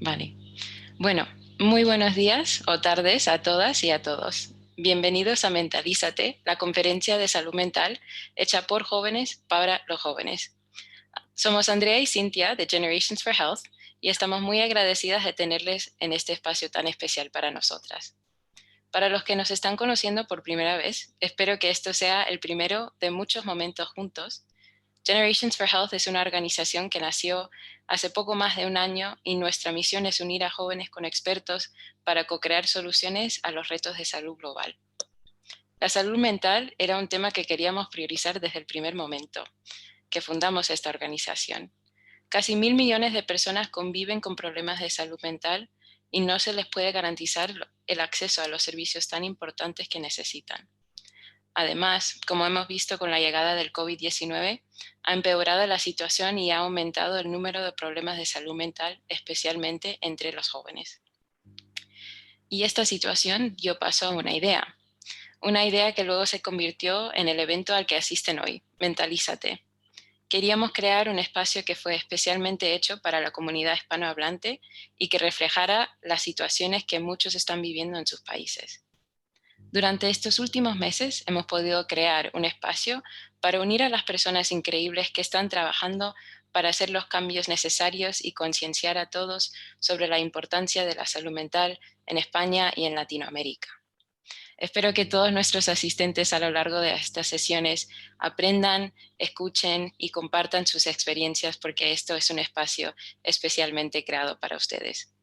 Vale. Bueno, muy buenos días o tardes a todas y a todos. Bienvenidos a Mentalízate, la conferencia de salud mental hecha por jóvenes para los jóvenes. Somos Andrea y Cintia de Generations for Health y estamos muy agradecidas de tenerles en este espacio tan especial para nosotras. Para los que nos están conociendo por primera vez, espero que esto sea el primero de muchos momentos juntos. Generations for Health es una organización que nació hace poco más de un año y nuestra misión es unir a jóvenes con expertos para co-crear soluciones a los retos de salud global. La salud mental era un tema que queríamos priorizar desde el primer momento que fundamos esta organización. Casi 1.000 millones de personas conviven con problemas de salud mental y no se les puede garantizar el acceso a los servicios tan importantes que necesitan. Además, como hemos visto con la llegada del COVID-19, ha empeorado la situación y ha aumentado el número de problemas de salud mental, especialmente entre los jóvenes. Y esta situación dio paso a una idea que luego se convirtió en el evento al que asisten hoy, Mentalízate. Queríamos crear un espacio que fue especialmente hecho para la comunidad hispanohablante y que reflejara las situaciones que muchos están viviendo en sus países. Durante estos últimos meses hemos podido crear un espacio para unir a las personas increíbles que están trabajando para hacer los cambios necesarios y concienciar a todos sobre la importancia de la salud mental en España y en Latinoamérica. Espero que todos nuestros asistentes a lo largo de estas sesiones aprendan, escuchen y compartan sus experiencias porque esto es un espacio especialmente creado para ustedes.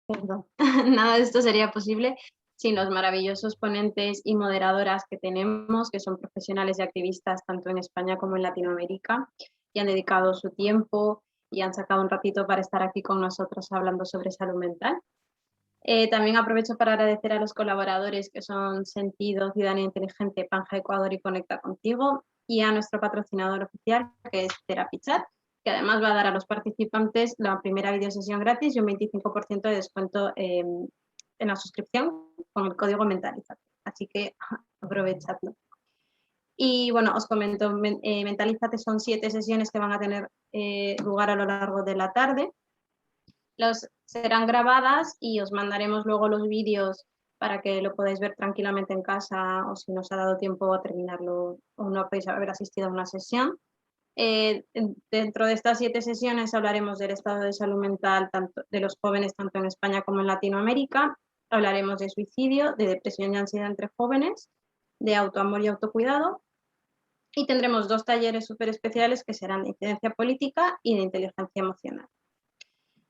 Perdón. Nada de esto sería posible sin los maravillosos ponentes y moderadoras que tenemos, que son profesionales y activistas tanto en España como en Latinoamérica, y han dedicado su tiempo y han sacado un ratito para estar aquí con nosotros hablando sobre salud mental. También aprovecho para agradecer a los colaboradores que son Sentido, Ciudadanía Inteligente, Panja Ecuador y Conecta Contigo, y a nuestro patrocinador oficial, que es TherapyChat, que además va a dar a los participantes la primera videosesión gratis y un 25% de descuento en la suscripción con el código Mentalízate. Así que aprovechadlo. Y bueno, os comento, Mentalízate son 7 sesiones que van a tener lugar a lo largo de la tarde. Serán grabadas y os mandaremos luego los vídeos para que lo podáis ver tranquilamente en casa o si no os ha dado tiempo a terminarlo o no podéis haber asistido a una sesión. Dentro de estas 7 sesiones hablaremos del estado de salud mental tanto de los jóvenes tanto en España como en Latinoamérica. Hablaremos de suicidio, de depresión y ansiedad entre jóvenes, de autoamor y autocuidado. Y tendremos 2 talleres súper especiales que serán de incidencia política y de inteligencia emocional.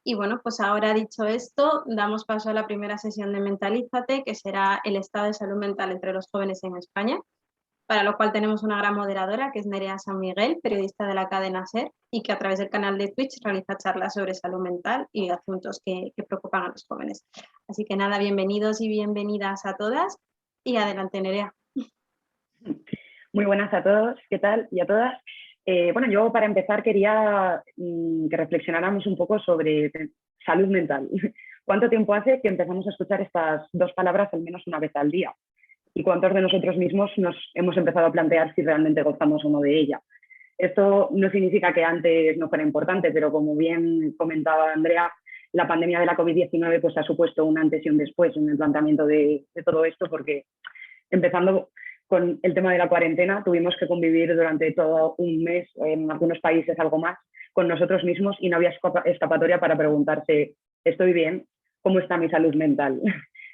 Y bueno, pues ahora dicho esto, damos paso a la primera sesión de Mentalízate, que será el estado de salud mental entre los jóvenes en España, para lo cual tenemos una gran moderadora, que es Nerea San Miguel, periodista de la cadena SER, y que a través del canal de Twitch realiza charlas sobre salud mental y asuntos que preocupan a los jóvenes. Así que nada, bienvenidos y bienvenidas a todas, y adelante, Nerea. Muy buenas a todos, ¿qué tal? Y a todas. Bueno, yo para empezar quería que reflexionáramos un poco sobre salud mental. ¿Cuánto tiempo hace que empezamos a escuchar estas 2 palabras al menos una vez al día? ¿Y cuántos de nosotros mismos nos hemos empezado a plantear si realmente gozamos o no de ella? Esto no significa que antes no fuera importante, pero como bien comentaba Andrea, la pandemia de la COVID-19 pues, ha supuesto un antes y un después en el planteamiento de todo esto, porque empezando con el tema de la cuarentena, tuvimos que convivir durante todo un mes, en algunos países algo más, con nosotros mismos y no había escapatoria para preguntarse, ¿estoy bien? ¿Cómo está mi salud mental?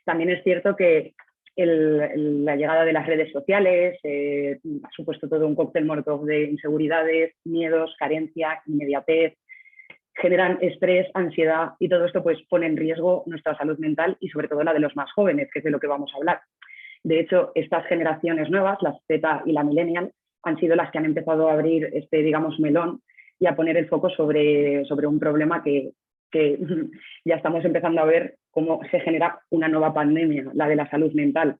También es cierto que la llegada de las redes sociales ha supuesto todo un cóctel molotov de inseguridades, miedos, carencia, inmediatez, generan estrés, ansiedad y todo esto pues pone en riesgo nuestra salud mental y sobre todo la de los más jóvenes, que es de lo que vamos a hablar. De hecho, estas generaciones nuevas, las Z y la Millennial, han sido las que han empezado a abrir este, digamos, melón y a poner el foco sobre un problema que ya estamos empezando a ver cómo se genera una nueva pandemia, la de la salud mental.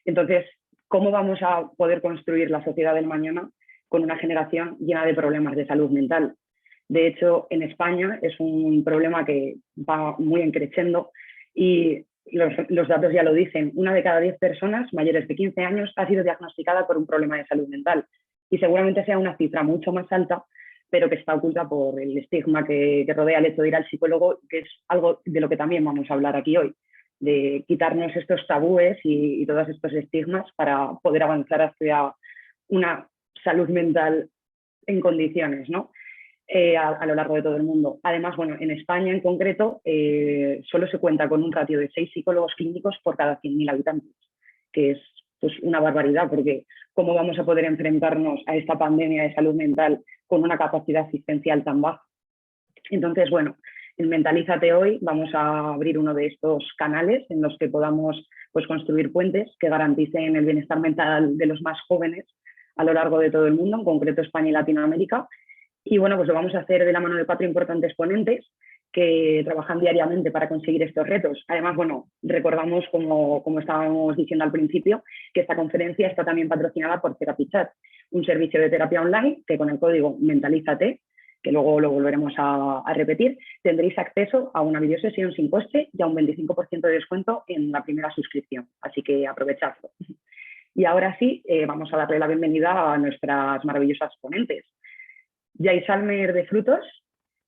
Entonces, ¿cómo vamos a poder construir la sociedad del mañana con una generación llena de problemas de salud mental? De hecho, en España es un problema que va muy creciendo y los datos ya lo dicen. 1 de cada 10 personas mayores de 15 años ha sido diagnosticada por un problema de salud mental. y seguramente sea una cifra mucho más alta, pero que está oculta por el estigma que rodea el hecho de ir al psicólogo, que es algo de lo que también vamos a hablar aquí hoy, de quitarnos estos tabúes y todos estos estigmas para poder avanzar hacia una salud mental en condiciones, ¿no? A lo largo de todo el mundo. Además, bueno, en España en concreto solo se cuenta con un ratio de 6 psicólogos clínicos por cada 100.000 habitantes, que es pues, una barbaridad, porque ¿cómo vamos a poder enfrentarnos a esta pandemia de salud mental con una capacidad asistencial tan baja? Entonces, bueno, en Mentalízate hoy vamos a abrir uno de estos canales en los que podamos pues, construir puentes que garanticen el bienestar mental de los más jóvenes a lo largo de todo el mundo, en concreto España y Latinoamérica. Y bueno, pues lo vamos a hacer de la mano de 4 importantes ponentes que trabajan diariamente para conseguir estos retos. Además, bueno, recordamos, como estábamos diciendo al principio, que esta conferencia está también patrocinada por TherapyChat, un servicio de terapia online que con el código Mentalízate, que luego lo volveremos a repetir, tendréis acceso a una videosesión sin coste y a un 25% de descuento en la primera suscripción. Así que aprovechadlo. Y ahora sí, vamos a darle la bienvenida a nuestras maravillosas ponentes. Yaisalmer de Frutos,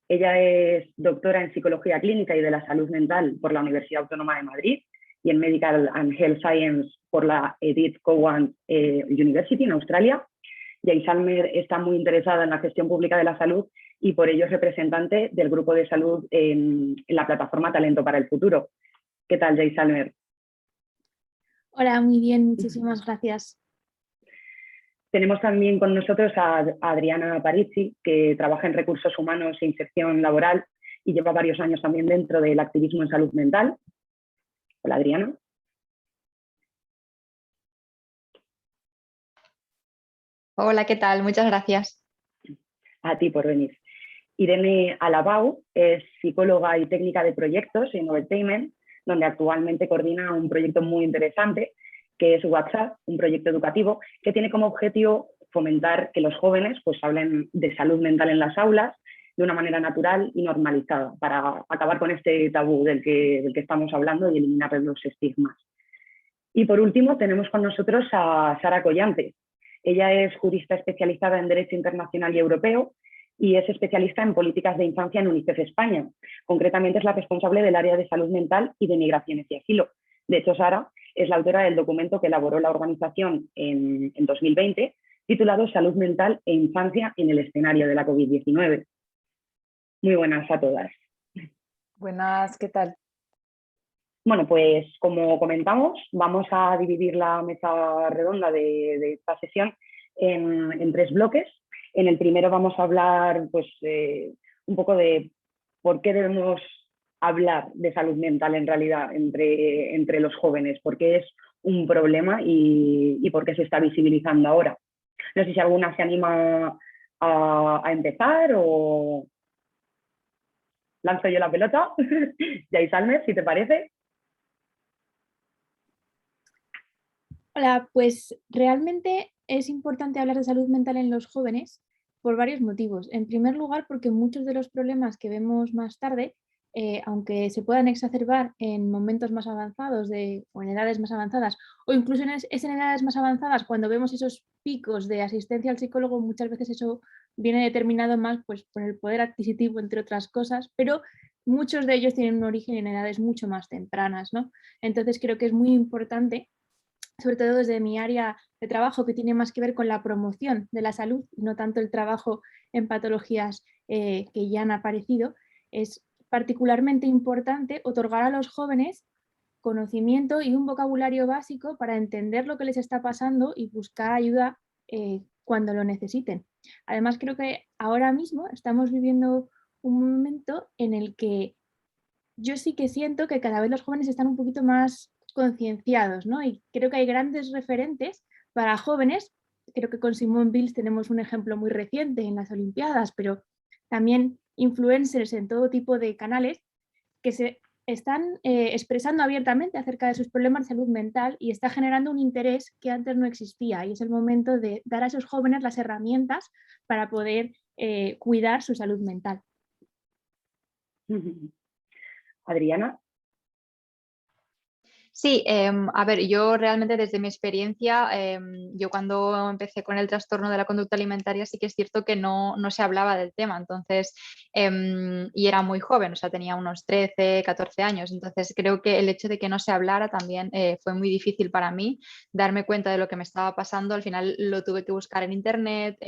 ella es doctora en Psicología Clínica y de la Salud Mental por la Universidad Autónoma de Madrid y en Medical and Health Science por la Edith Cowan University en Australia. Yaisalmer está muy interesada en la gestión pública de la salud y por ello es representante del grupo de salud en la plataforma Talento para el Futuro. ¿Qué tal, Yaisalmer? Hola, muy bien, muchísimas gracias. Tenemos también con nosotros a Adriana Parisi, que trabaja en recursos humanos e inserción laboral y lleva varios años también dentro del activismo en salud mental. Hola, Adriana. Hola, ¿qué tal? Muchas gracias. A ti por venir. Irene Alabau es psicóloga y técnica de proyectos en Overtainment, donde actualmente coordina un proyecto muy interesante que es WhatsApp, un proyecto educativo que tiene como objetivo fomentar que los jóvenes pues, hablen de salud mental en las aulas de una manera natural y normalizada para acabar con este tabú del que estamos hablando y eliminar los estigmas. Y por último tenemos con nosotros a Sara Collante. Ella es jurista especializada en Derecho Internacional y Europeo y es especialista en políticas de infancia en UNICEF España. Concretamente es la responsable del área de salud mental y de migraciones y asilo. De hecho, Sara es la autora del documento que elaboró la organización en 2020, titulado Salud mental e infancia en el escenario de la COVID-19. Muy buenas a todas. Buenas, ¿qué tal? Bueno, pues como comentamos, vamos a dividir la mesa redonda de esta sesión en 3 bloques. En el primero vamos a hablar pues, un poco de por qué debemos hablar de salud mental en realidad entre los jóvenes, por qué es un problema y por qué se está visibilizando ahora. No sé si alguna se anima a empezar o lanzo yo la pelota. Yaisalmer, si te parece. Hola, pues realmente es importante hablar de salud mental en los jóvenes por varios motivos. En primer lugar, porque muchos de los problemas que vemos más tarde, aunque se puedan exacerbar en momentos más avanzados o en edades más avanzadas, o incluso es en edades más avanzadas cuando vemos esos picos de asistencia al psicólogo, muchas veces eso viene determinado más pues, por el poder adquisitivo, entre otras cosas, pero muchos de ellos tienen un origen en edades mucho más tempranas, ¿no? Entonces creo que es muy importante, sobre todo desde mi área de trabajo, que tiene más que ver con la promoción de la salud, no tanto el trabajo en patologías que ya han aparecido, es particularmente importante otorgar a los jóvenes conocimiento y un vocabulario básico para entender lo que les está pasando y buscar ayuda cuando lo necesiten. Además, creo que ahora mismo estamos viviendo un momento en el que yo sí que siento que cada vez los jóvenes están un poquito más concienciados, ¿no? Y creo que hay grandes referentes para jóvenes. Creo que con Simone Biles tenemos un ejemplo muy reciente en las Olimpiadas, pero también influencers en todo tipo de canales que se están expresando abiertamente acerca de sus problemas de salud mental y está generando un interés que antes no existía, y es el momento de dar a esos jóvenes las herramientas para poder cuidar su salud mental. Adriana. Sí, a ver, yo realmente desde mi experiencia, yo cuando empecé con el trastorno de la conducta alimentaria sí que es cierto que no se hablaba del tema, entonces, y era muy joven, o sea, tenía unos 13, 14 años, entonces creo que el hecho de que no se hablara también fue muy difícil para mí darme cuenta de lo que me estaba pasando, al final lo tuve que buscar en internet,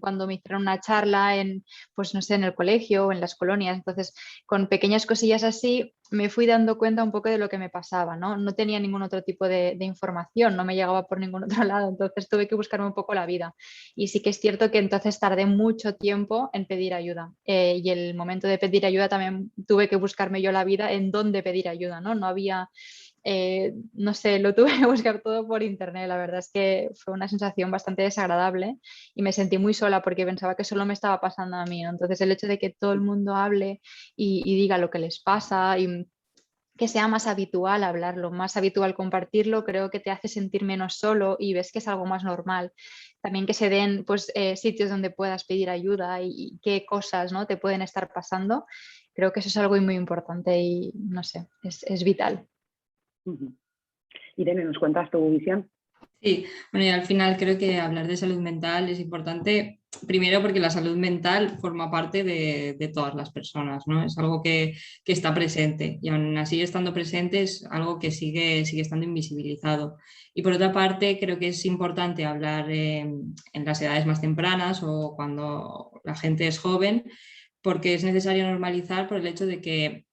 cuando me hicieron una charla en, pues no sé, en el colegio o en las colonias, entonces con pequeñas cosillas así me fui dando cuenta un poco de lo que me pasaba, ¿no? No tenía ningún otro tipo de información, no me llegaba por ningún otro lado, entonces tuve que buscarme un poco la vida. Y sí que es cierto que entonces tardé mucho tiempo en pedir ayuda. Y el momento de pedir ayuda también tuve que buscarme yo la vida en dónde pedir ayuda, ¿no? No había, no sé, lo tuve que buscar todo por internet. La verdad es que fue una sensación bastante desagradable y me sentí muy sola porque pensaba que solo me estaba pasando a mí, ¿no? Entonces el hecho de que todo el mundo hable y diga lo que les pasa y que sea más habitual hablarlo, más habitual compartirlo, creo que te hace sentir menos solo y ves que es algo más normal. También que se den pues, sitios donde puedas pedir ayuda y qué cosas, ¿no?, te pueden estar pasando. Creo que eso es algo muy importante y no sé, es vital. Irene, ¿nos cuentas tu visión? Sí, bueno, y al final creo que hablar de salud mental es importante, primero porque la salud mental forma parte de todas las personas, ¿no? Es algo que está presente y aún así estando presente es algo que sigue estando invisibilizado. Y por otra parte, creo que es importante hablar en las edades más tempranas o cuando la gente es joven, porque es necesario normalizar por el hecho de que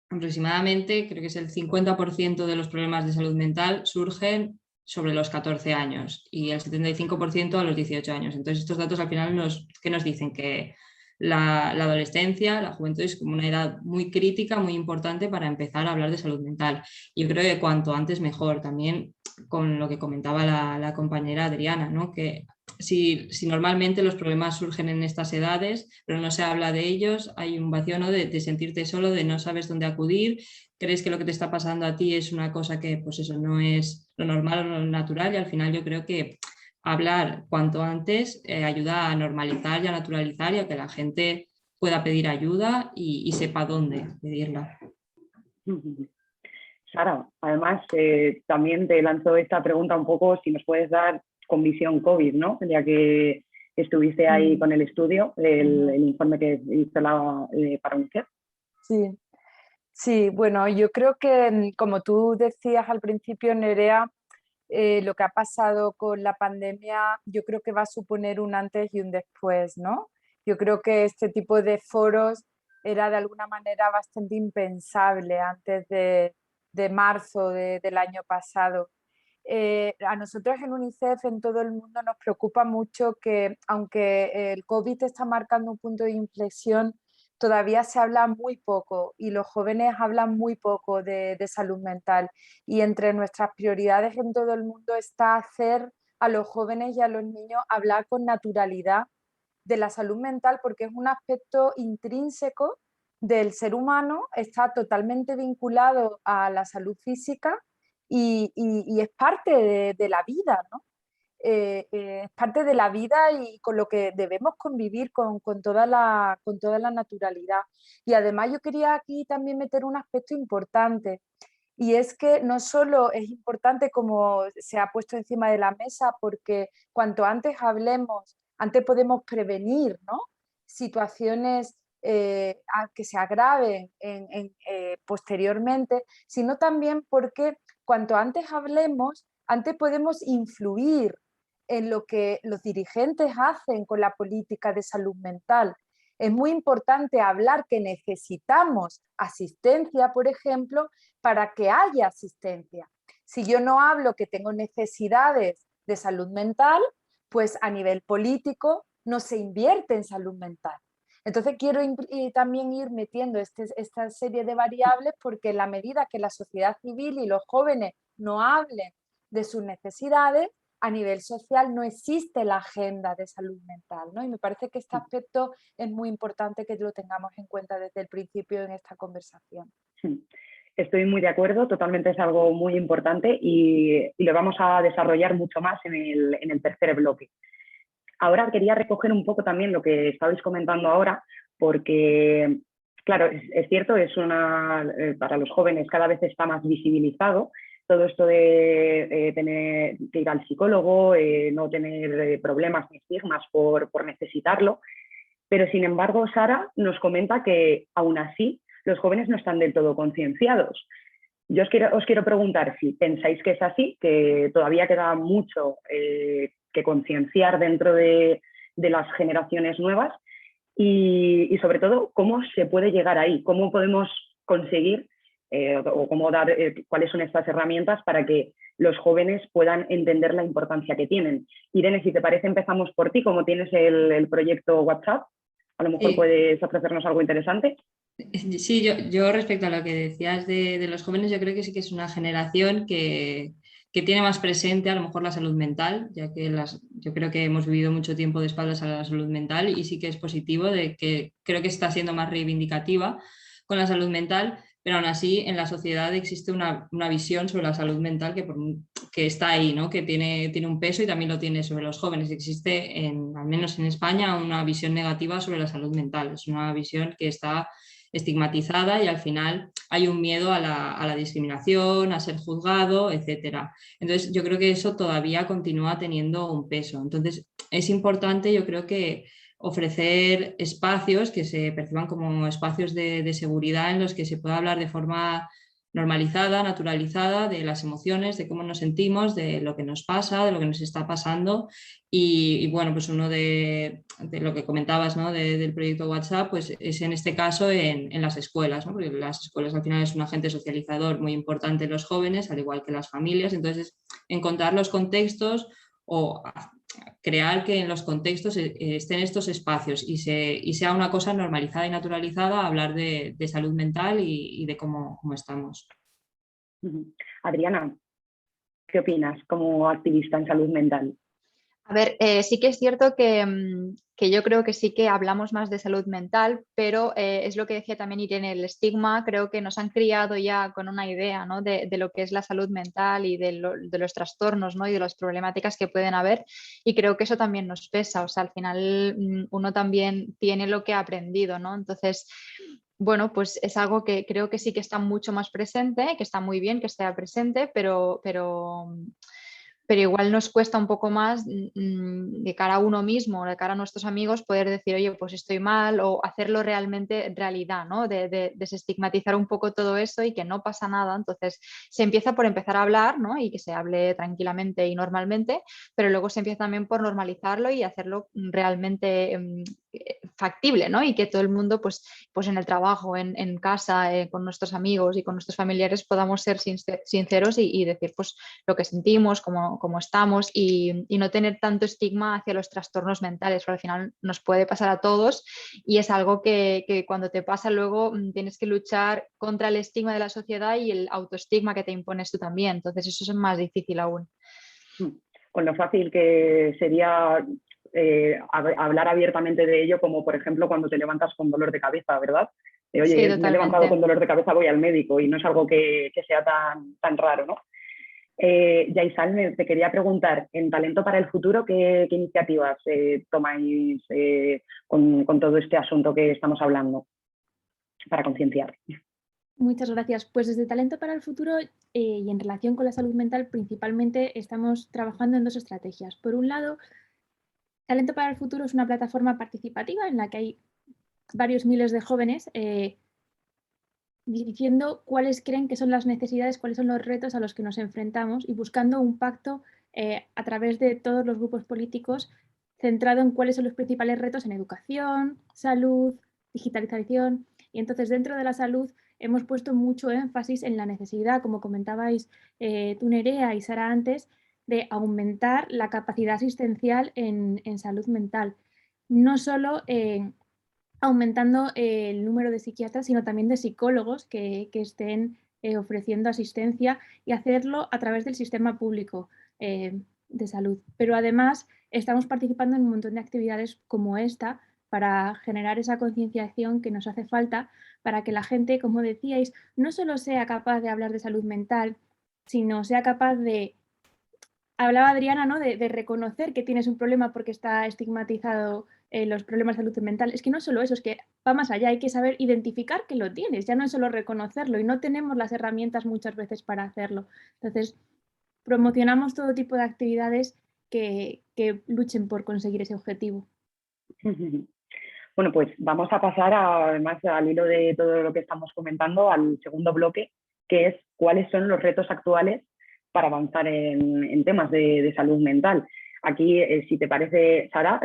aproximadamente, creo que es el 50% de los problemas de salud mental surgen sobre los 14 años y el 75% a los 18 años. Entonces, estos datos al final ¿qué nos dicen? Que la adolescencia, la juventud es como una edad muy crítica, muy importante para empezar a hablar de salud mental. Yo creo que cuanto antes mejor, también con lo que comentaba la compañera Adriana, ¿no? Que si normalmente los problemas surgen en estas edades, pero no se habla de ellos, hay un vacío, ¿no?, de sentirte solo, de no sabes dónde acudir, crees que lo que te está pasando a ti es una cosa que, pues eso, no es lo normal o lo natural, y al final yo creo que hablar cuanto antes ayuda a normalizar y a naturalizar y a que la gente pueda pedir ayuda y sepa dónde pedirla. Sara, además también te lanzo esta pregunta un poco, si nos puedes dar con visión COVID, ¿no? Ya que estuviste ahí con el estudio, el informe que hizo para UNICEF. Sí. Sí, bueno, yo creo que, como tú decías al principio, Nerea, lo que ha pasado con la pandemia, yo creo que va a suponer un antes y un después, ¿no? Yo creo que este tipo de foros era de alguna manera bastante impensable antes de marzo del año pasado. A nosotros en UNICEF, en todo el mundo, nos preocupa mucho que, aunque el COVID está marcando un punto de inflexión, todavía se habla muy poco y los jóvenes hablan muy poco de salud mental. Y entre nuestras prioridades en todo el mundo está hacer a los jóvenes y a los niños hablar con naturalidad de la salud mental, porque es un aspecto intrínseco del ser humano, está totalmente vinculado a la salud física y es parte de la vida, ¿no? Es parte de la vida y con lo que debemos convivir con toda la naturalidad. Y además yo quería aquí también meter un aspecto importante, y es que no solo es importante, como se ha puesto encima de la mesa, porque cuanto antes hablemos, antes podemos prevenir, ¿no?, situaciones que se agraven posteriormente, sino también porque cuanto antes hablemos, antes podemos influir en lo que los dirigentes hacen con la política de salud mental. Es muy importante hablar que necesitamos asistencia, por ejemplo, para que haya asistencia. Si yo no hablo que tengo necesidades de salud mental, pues a nivel político no se invierte en salud mental. Entonces quiero también ir metiendo esta serie de variables, porque en la medida que la sociedad civil y los jóvenes no hablen de sus necesidades, a nivel social no existe la agenda de salud mental, ¿no? Y me parece que este aspecto es muy importante que lo tengamos en cuenta desde el principio en esta conversación. Estoy muy de acuerdo, totalmente es algo muy importante y lo vamos a desarrollar mucho más en el tercer bloque. Ahora quería recoger un poco también lo que estabais comentando ahora, porque, claro, es cierto, para los jóvenes cada vez está más visibilizado, todo esto de tener que ir al psicólogo, no tener problemas ni estigmas por necesitarlo. Pero sin embargo, Sara nos comenta que aún así los jóvenes no están del todo concienciados. Yo os quiero preguntar si pensáis que es así, que todavía queda mucho que concienciar dentro de las generaciones nuevas y sobre todo cómo se puede llegar ahí, cómo podemos conseguir o cómo dar, cuáles son estas herramientas para que los jóvenes puedan entender la importancia que tienen. Irene, si te parece, empezamos por ti, como tienes el proyecto WhatsApp. A lo mejor Sí. puedes ofrecernos algo interesante. Sí, yo respecto a lo que decías de los jóvenes, yo creo que sí que es una generación que tiene más presente a lo mejor la salud mental, ya que yo creo que hemos vivido mucho tiempo de espaldas a la salud mental y sí que es positivo de que creo que está siendo más reivindicativa con la salud mental, pero aún así en la sociedad existe una visión sobre la salud mental que está ahí, ¿no? Que tiene un peso y también lo tiene sobre los jóvenes. Existe, al menos en España, una visión negativa sobre la salud mental. Es una visión que está estigmatizada y al final hay un miedo a la discriminación, a ser juzgado, etcétera. Entonces yo creo que eso todavía continúa teniendo un peso. Entonces es importante, yo creo que ofrecer espacios que se perciban como espacios de seguridad en los que se pueda hablar de forma normalizada, naturalizada, de las emociones, de cómo nos sentimos, de lo que nos pasa, de lo que nos está pasando. Y bueno, pues uno de lo que comentabas, ¿no? Del proyecto WhatsApp, pues es en este caso en las escuelas, ¿no? Porque las escuelas al final es un agente socializador muy importante en los jóvenes, al igual que las familias. Entonces, encontrar los contextos o crear que en los contextos estén estos espacios y sea una cosa normalizada y naturalizada hablar de salud mental y de cómo estamos. Adriana, ¿qué opinas como activista en salud mental? A ver, sí que es cierto que yo creo que sí que hablamos más de salud mental, pero es lo que decía también Irene, el estigma, creo que nos han criado ya con una idea, ¿no? de lo que es la salud mental y de los trastornos, ¿no? Y de las problemáticas que pueden haber, y creo que eso también nos pesa, o sea, al final uno también tiene lo que ha aprendido, ¿no? Entonces, bueno, pues es algo que creo que sí que está mucho más presente, que está muy bien que esté presente, pero igual nos cuesta un poco más de cara a uno mismo, de cara a nuestros amigos, poder decir, oye, pues estoy mal, o hacerlo realmente realidad, ¿no? De desestigmatizar un poco todo eso y que no pasa nada. Entonces se empieza por empezar a hablar, ¿no? Y que se hable tranquilamente y normalmente, pero luego se empieza también por normalizarlo y hacerlo realmente factible, ¿no? Y que todo el mundo, pues en el trabajo, en casa, con nuestros amigos y con nuestros familiares podamos ser sinceros y decir, pues lo que sentimos, cómo estamos y no tener tanto estigma hacia los trastornos mentales, porque al final nos puede pasar a todos y es algo que cuando te pasa luego tienes que luchar contra el estigma de la sociedad y el autoestigma que te impones tú también. Entonces eso es más difícil aún. Con lo fácil que sería hablar abiertamente de ello, como por ejemplo cuando te levantas con dolor de cabeza, ¿verdad? Oye, Sí, me he levantado totalmente. con dolor de cabeza, voy al médico, y no es algo que sea tan raro, ¿no? Yaisal, te quería preguntar, en Talento para el Futuro, ¿qué iniciativas tomáis con todo este asunto que estamos hablando para concienciar? Muchas gracias. Pues desde Talento para el Futuro y en relación con la salud mental, principalmente estamos trabajando en dos estrategias. Por un lado, Talento para el Futuro es una plataforma participativa en la que hay varios miles de jóvenes diciendo cuáles creen que son las necesidades, cuáles son los retos a los que nos enfrentamos y buscando un pacto a través de todos los grupos políticos centrado en cuáles son los principales retos en educación, salud, digitalización. Y entonces dentro de la salud hemos puesto mucho énfasis en la necesidad, como comentabais tú, Nerea y Sara antes, de aumentar la capacidad asistencial en salud mental. No solo aumentando el número de psiquiatras, sino también de psicólogos que estén ofreciendo asistencia y hacerlo a través del sistema público de salud. Pero además estamos participando en un montón de actividades como esta para generar esa concienciación que nos hace falta para que la gente, como decíais, no solo sea capaz de hablar de salud mental, sino sea capaz de... Hablaba Adriana, ¿no? de reconocer que tienes un problema porque está estigmatizado los problemas de salud mental. Es que no es solo eso, es que va más allá, hay que saber identificar que lo tienes, ya no es solo reconocerlo y no tenemos las herramientas muchas veces para hacerlo. Entonces, promocionamos todo tipo de actividades que luchen por conseguir ese objetivo. Bueno, pues vamos a pasar, además, al hilo de todo lo que estamos comentando, al segundo bloque, que es cuáles son los retos actuales para avanzar en temas de salud mental. Aquí, si te parece, Sara,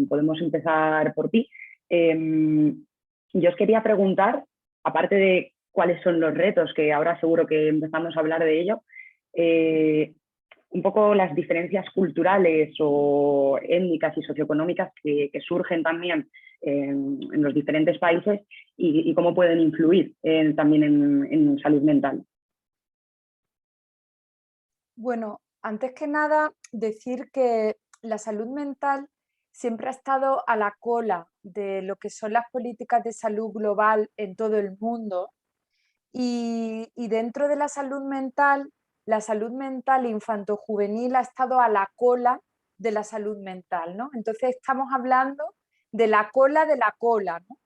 podemos empezar por ti. Yo os quería preguntar, aparte de cuáles son los retos, que ahora seguro que empezamos a hablar de ello, un poco las diferencias culturales o étnicas y socioeconómicas que surgen también en los diferentes países y cómo pueden influir también en salud mental. Bueno, antes que nada, decir que la salud mental siempre ha estado a la cola de lo que son las políticas de salud global en todo el mundo y dentro de la salud mental infanto-juvenil ha estado a la cola de la salud mental, ¿no? Entonces estamos hablando de la cola, ¿no?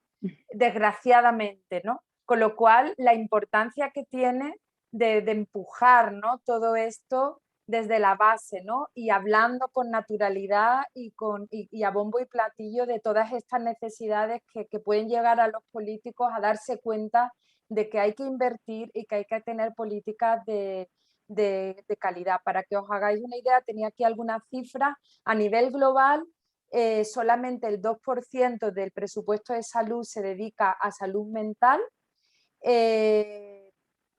Desgraciadamente, ¿no? Con lo cual, la importancia que tiene de empujar, ¿no?, todo esto desde la base, ¿no? Y hablando con naturalidad y a bombo y platillo de todas estas necesidades que pueden llegar a los políticos a darse cuenta de que hay que invertir y que hay que tener políticas de calidad. Para que os hagáis una idea, tenía aquí algunas cifras. A nivel global, solamente el 2% del presupuesto de salud se dedica a salud mental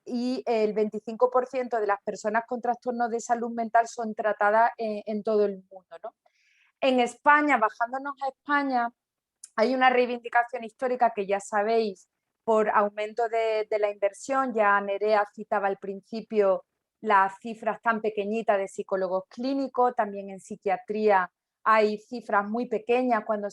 y el 25% de las personas con trastornos de salud mental son tratadas en todo el mundo, ¿no? En España, bajándonos a España, hay una reivindicación histórica que ya sabéis por aumento de la inversión. Ya Nerea citaba al principio las cifras tan pequeñitas de psicólogos clínicos, también en psiquiatría hay cifras muy pequeñas cuando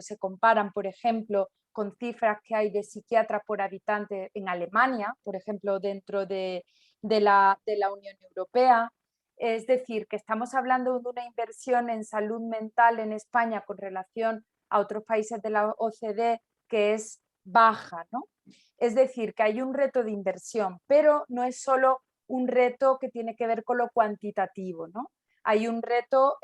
se comparan, por ejemplo, con cifras que hay de psiquiatras por habitante en Alemania, por ejemplo, dentro de la Unión Europea. Es decir, que estamos hablando de una inversión en salud mental en España con relación a otros países de la OCDE que es baja, ¿no? Es decir, que hay un reto de inversión, pero no es solo un reto que tiene que ver con lo cuantitativo, ¿no? Hay un reto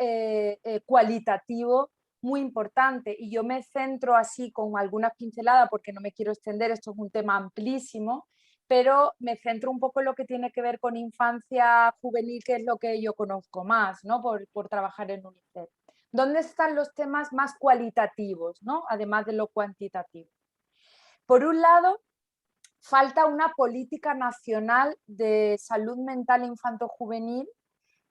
cualitativo muy importante y yo me centro así con algunas pinceladas porque no me quiero extender, esto es un tema amplísimo, pero me centro un poco en lo que tiene que ver con infancia juvenil, que es lo que yo conozco más, ¿no? Por trabajar en UNICEF. ¿Dónde están los temas más cualitativos, ¿no?, además de lo cuantitativo? Por un lado, falta una política nacional de salud mental infanto-juvenil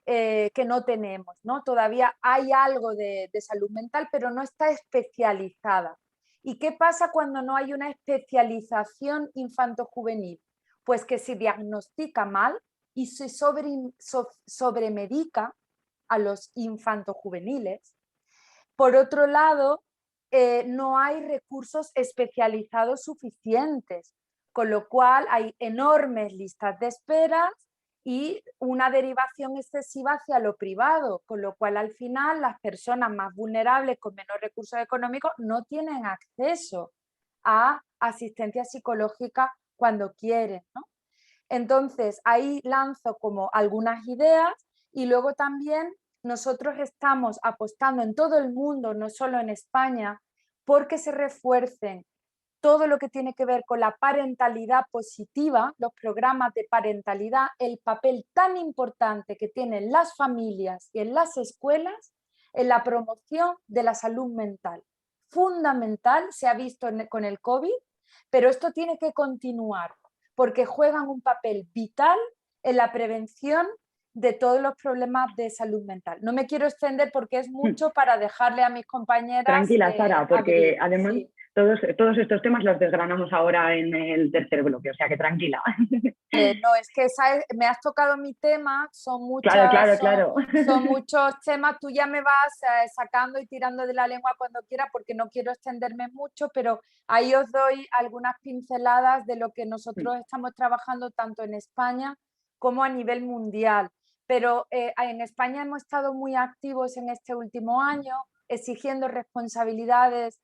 que no tenemos, ¿no? Todavía hay algo de salud mental, pero no está especializada. ¿Y qué pasa cuando no hay una especialización infanto-juvenil? Pues que se diagnostica mal y se sobremedica a los infanto-juveniles. Por otro lado, no hay recursos especializados suficientes, con lo cual hay enormes listas de esperas y una derivación excesiva hacia lo privado, con lo cual al final las personas más vulnerables con menos recursos económicos no tienen acceso a asistencia psicológica cuando quieren, ¿no? Entonces ahí lanzo como algunas ideas y luego también nosotros estamos apostando en todo el mundo, no solo en España, porque se refuercen todo lo que tiene que ver con la parentalidad positiva, los programas de parentalidad, el papel tan importante que tienen las familias y en las escuelas en la promoción de la salud mental. Fundamental, se ha visto con el COVID, pero esto tiene que continuar porque juegan un papel vital en la prevención de todos los problemas de salud mental. No me quiero extender porque es mucho para dejarle a mis compañeras. Tranquila, Sara, porque abrir. además Sí. todos estos temas los desgranamos ahora en el tercer bloque, o sea que tranquila. No, es que me has tocado mi tema, son Claro. son muchos temas, tú ya me vas sacando y tirando de la lengua cuando quieras porque no quiero extenderme mucho, pero ahí os doy algunas pinceladas de lo que nosotros estamos trabajando tanto en España como a nivel mundial. Pero en España hemos estado muy activos en este último año exigiendo responsabilidades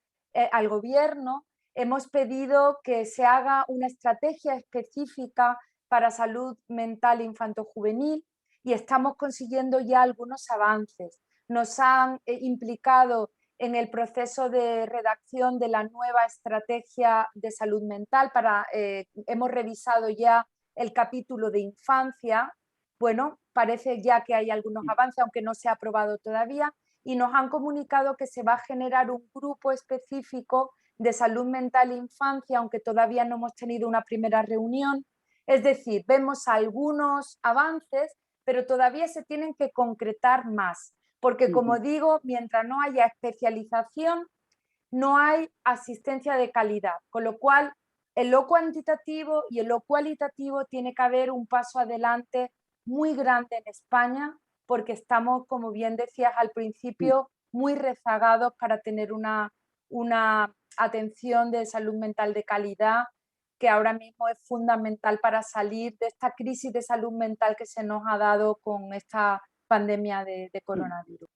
al gobierno. Hemos pedido que se haga una estrategia específica para salud mental infanto-juvenil y estamos consiguiendo ya algunos avances. Nos han implicado en el proceso de redacción de la nueva estrategia de salud mental. Hemos revisado ya el capítulo de infancia. Bueno, parece ya que hay algunos avances, aunque no se ha aprobado todavía, y nos han comunicado que se va a generar un grupo específico de salud mental e infancia, aunque todavía no hemos tenido una primera reunión. Es decir, vemos algunos avances, pero todavía se tienen que concretar más, porque como digo, mientras no haya especialización, no hay asistencia de calidad, con lo cual en lo cuantitativo y en lo cualitativo tiene que haber un paso adelante muy grande en España, porque estamos, como bien decías al principio, muy rezagados para tener una atención de salud mental de calidad, que ahora mismo es fundamental para salir de esta crisis de salud mental que se nos ha dado con esta pandemia de coronavirus.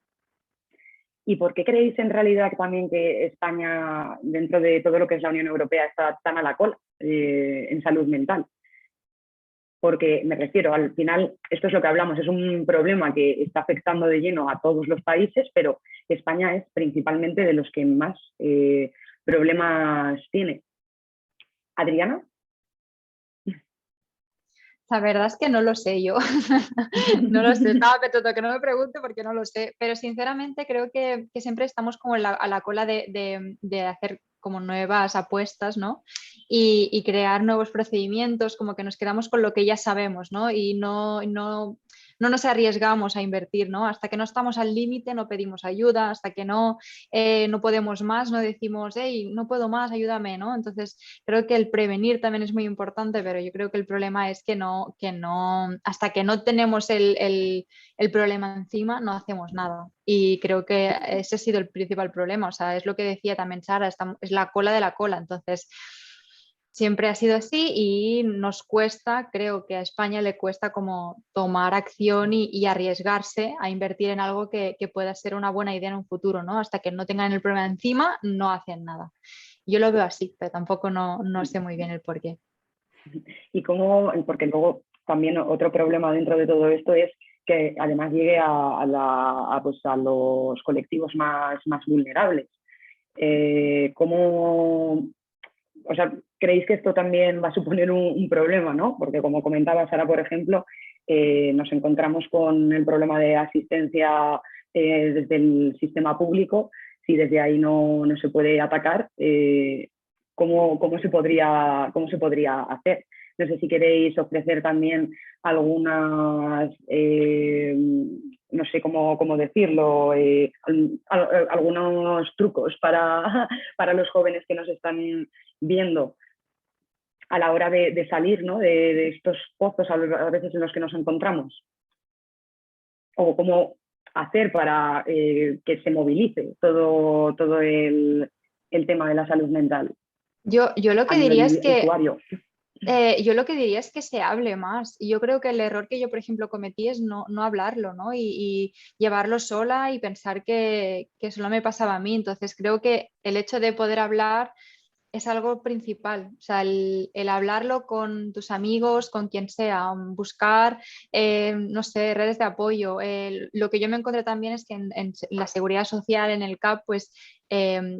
¿Y por qué creéis en realidad también que España, dentro de todo lo que es la Unión Europea, está tan a la cola en salud mental? Porque me refiero, al final, esto es lo que hablamos, es un problema que está afectando de lleno a todos los países, pero España es principalmente de los que más problemas tiene. ¿Adriana? La verdad es que no lo sé yo, no lo sé, estaba pensando que no me pregunte porque no lo sé, pero sinceramente creo que siempre estamos como a la cola de hacer como nuevas apuestas, ¿no? Y crear nuevos procedimientos, como que nos quedamos con lo que ya sabemos, ¿no? Y no nos arriesgamos a invertir, ¿no? Hasta que no estamos al límite no pedimos ayuda, hasta que no podemos más, no decimos, hey, no puedo más, ayúdame, ¿no? Entonces creo que el prevenir también es muy importante, pero yo creo que el problema es que hasta que no tenemos el problema encima, no hacemos nada. Y creo que ese ha sido el principal problema, o sea, es lo que decía también Sara, es la cola de la cola, entonces siempre ha sido así y nos cuesta, creo que a España le cuesta como tomar acción y arriesgarse a invertir en algo que pueda ser una buena idea en un futuro, ¿no? Hasta que no tengan el problema encima, no hacen nada. Yo lo veo así, pero tampoco no sé muy bien el porqué. Y cómo, porque luego también otro problema dentro de todo esto es que además llegue a los colectivos más vulnerables. ¿Cómo, o sea, creéis que esto también va a suponer un problema, ¿no? Porque como comentaba Sara, por ejemplo, nos encontramos con el problema de asistencia desde el sistema público. Si desde ahí no se puede atacar, ¿cómo se podría hacer? No sé si queréis ofrecer también algunas, no sé cómo decirlo, algunos trucos para los jóvenes que nos están viendo a la hora de salir, ¿no? de estos pozos a veces en los que nos encontramos. O cómo hacer para que se movilice todo el tema de la salud mental. Yo lo que diría es que usuario. Yo lo que diría es que se hable más. Y yo creo que el error que yo, por ejemplo, cometí es no hablarlo, ¿no? Y llevarlo sola y pensar que solo me pasaba a mí. Entonces creo que el hecho de poder hablar es algo principal. O sea, el hablarlo con tus amigos, con quien sea, buscar, no sé, redes de apoyo. Lo que yo me encontré también es que en la seguridad social, en el CAP, pues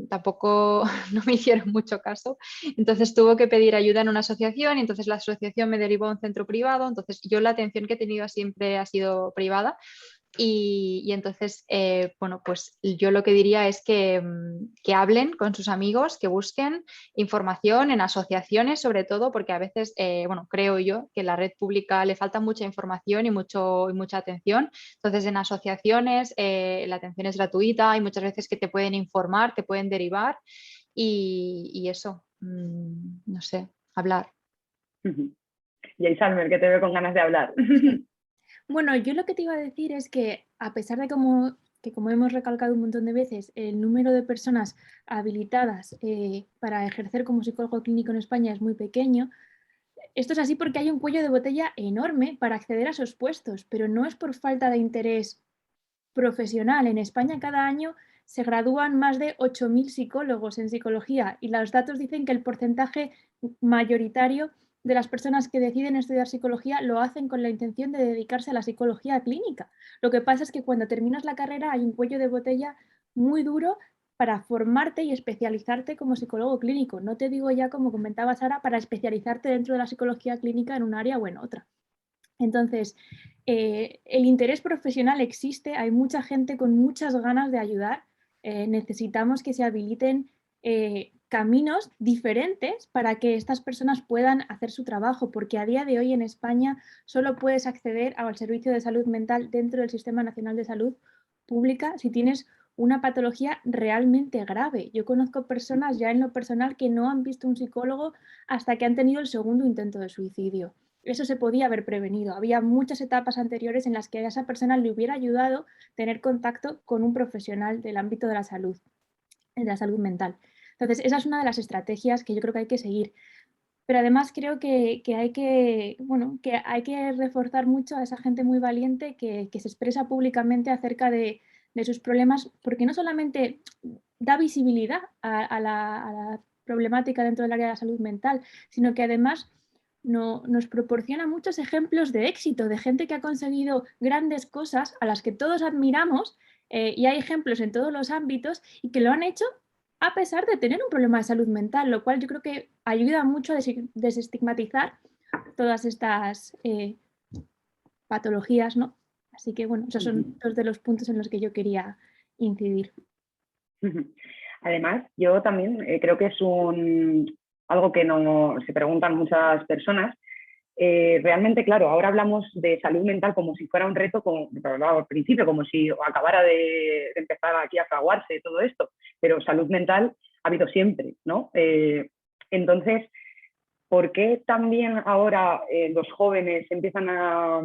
tampoco no me hicieron mucho caso. Entonces tuve que pedir ayuda en una asociación y entonces la asociación me derivó a un centro privado. Entonces yo la atención que he tenido siempre ha sido privada. Y entonces, bueno, pues yo lo que diría es que hablen con sus amigos, que busquen información en asociaciones, sobre todo, porque a veces, bueno, creo yo que en la red pública le falta mucha información y mucha atención. Entonces, en asociaciones la atención es gratuita, hay muchas veces que te pueden informar, te pueden derivar y eso, no sé, hablar. Y ahí, Salmer, que te veo con ganas de hablar. Bueno, yo lo que te iba a decir es que a pesar de como hemos recalcado un montón de veces, el número de personas habilitadas para ejercer como psicólogo clínico en España es muy pequeño, esto es así porque hay un cuello de botella enorme para acceder a esos puestos, pero no es por falta de interés profesional. En España cada año se gradúan más de 8.000 psicólogos en psicología y los datos dicen que el porcentaje mayoritario de las personas que deciden estudiar psicología lo hacen con la intención de dedicarse a la psicología clínica. Lo que pasa es que cuando terminas la carrera hay un cuello de botella muy duro para formarte y especializarte como psicólogo clínico. No te digo ya, como comentaba Sara, para especializarte dentro de la psicología clínica en un área o en otra. Entonces, el interés profesional existe, hay mucha gente con muchas ganas de ayudar. Necesitamos que se habiliten caminos diferentes para que estas personas puedan hacer su trabajo, porque a día de hoy en España solo puedes acceder al servicio de salud mental dentro del Sistema Nacional de Salud Pública si tienes una patología realmente grave. Yo conozco personas ya en lo personal que no han visto un psicólogo hasta que han tenido el segundo intento de suicidio. Eso se podía haber prevenido. Había muchas etapas anteriores en las que a esa persona le hubiera ayudado tener contacto con un profesional del ámbito de la salud mental. Entonces, esa es una de las estrategias que yo creo que hay que seguir. Pero además creo que hay que reforzar mucho a esa gente muy valiente que se expresa públicamente acerca de sus problemas, porque no solamente da visibilidad a la problemática dentro del área de la salud mental, sino que además nos proporciona muchos ejemplos de éxito, de gente que ha conseguido grandes cosas a las que todos admiramos, y hay ejemplos en todos los ámbitos y que lo han hecho a pesar de tener un problema de salud mental, lo cual yo creo que ayuda mucho a desestigmatizar todas estas patologías, ¿no? Así que bueno, esos son dos de los puntos en los que yo quería incidir. Además, yo también creo que es algo que no se preguntan muchas personas. Realmente, claro, ahora hablamos de salud mental como si fuera un reto, al principio, como si acabara de empezar aquí a fraguarse todo esto, pero salud mental ha habido siempre, ¿no? Entonces, ¿por qué también ahora los jóvenes empiezan a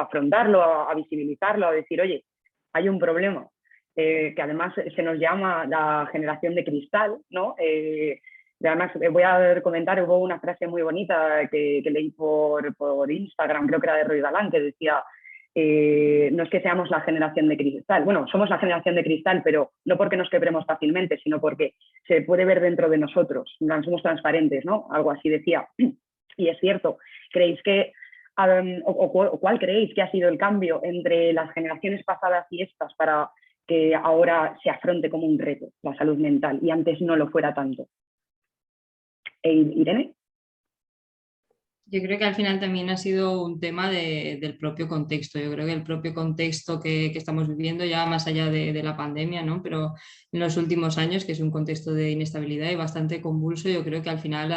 afrontarlo, a visibilizarlo, a decir, oye, hay un problema? Que además se nos llama la generación de cristal, ¿no? Además, voy a comentar, hubo una frase muy bonita que leí por Instagram, creo que era de Roy Galán, que decía, no es que seamos la generación de cristal, bueno, somos la generación de cristal, pero no porque nos quebremos fácilmente, sino porque se puede ver dentro de nosotros, somos transparentes, ¿no? Algo así decía. Y es cierto, ¿creéis que, o cuál creéis que ha sido el cambio entre las generaciones pasadas y estas para que ahora se afronte como un reto la salud mental y antes no lo fuera tanto? Irene. Yo creo que al final también ha sido un tema del propio contexto. Yo creo que el propio contexto que estamos viviendo, ya más allá de la pandemia, ¿no? Pero en los últimos años, que es un contexto de inestabilidad y bastante convulso, yo creo que al final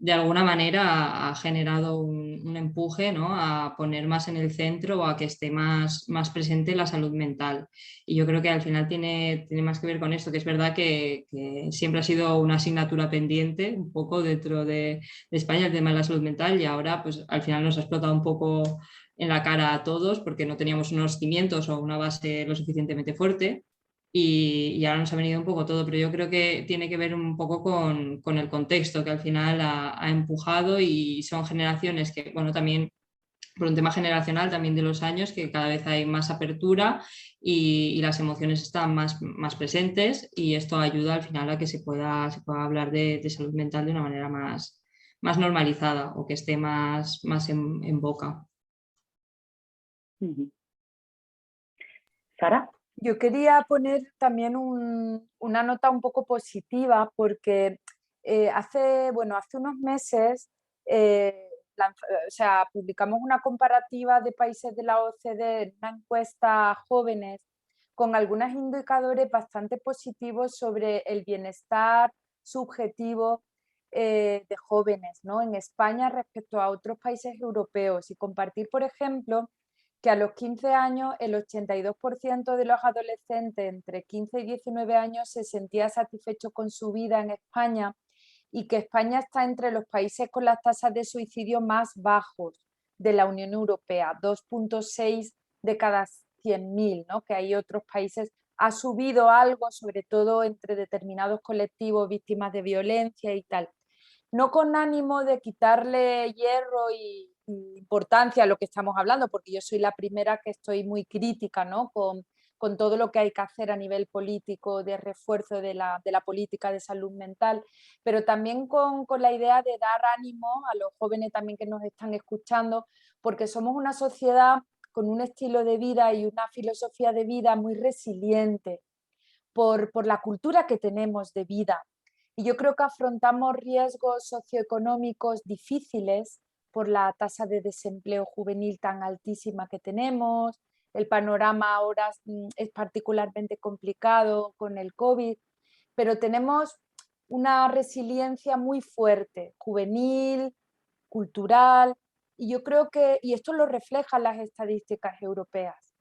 de alguna manera ha generado un empuje, ¿no? A poner más en el centro o a que esté más presente la salud mental. Y yo creo que al final tiene más que ver con esto, que es verdad que siempre ha sido una asignatura pendiente un poco dentro de España el tema de la salud mental, y ahora pues al final nos ha explotado un poco en la cara a todos porque no teníamos unos cimientos o una base lo suficientemente fuerte. Y ahora nos ha venido un poco todo, pero yo creo que tiene que ver un poco con el contexto que al final ha empujado, y son generaciones que, bueno, también por un tema generacional también de los años, que cada vez hay más apertura y las emociones están más presentes, y esto ayuda al final a que se pueda hablar de salud mental de una manera más normalizada, o que esté más en boca. Sara. Yo quería poner también una nota un poco positiva, porque hace unos meses publicamos una comparativa de países de la OCDE, una encuesta a jóvenes, con algunos indicadores bastante positivos sobre el bienestar subjetivo de jóvenes, ¿no? En España respecto a otros países europeos, y compartir, por ejemplo, que a los 15 años el 82% de los adolescentes entre 15 y 19 años se sentía satisfecho con su vida en España, y que España está entre los países con las tasas de suicidio más bajos de la Unión Europea, 2,6 de cada 100.000, ¿no? Que hay otros países, ha subido algo, sobre todo entre determinados colectivos víctimas de violencia y tal. No con ánimo de quitarle hierro y importancia a lo que estamos hablando, porque yo soy la primera que estoy muy crítica, ¿no? con con todo lo que hay que hacer a nivel político de refuerzo de la política de salud mental, pero también con la idea de dar ánimo a los jóvenes también que nos están escuchando, porque somos una sociedad con un estilo de vida y una filosofía de vida muy resiliente por la cultura que tenemos de vida. Y yo creo que afrontamos riesgos socioeconómicos difíciles por la tasa de desempleo juvenil tan altísima que tenemos. El panorama ahora es particularmente complicado con el COVID, pero tenemos una resiliencia muy fuerte, juvenil, cultural, y yo creo que, y esto lo reflejan las estadísticas europeas.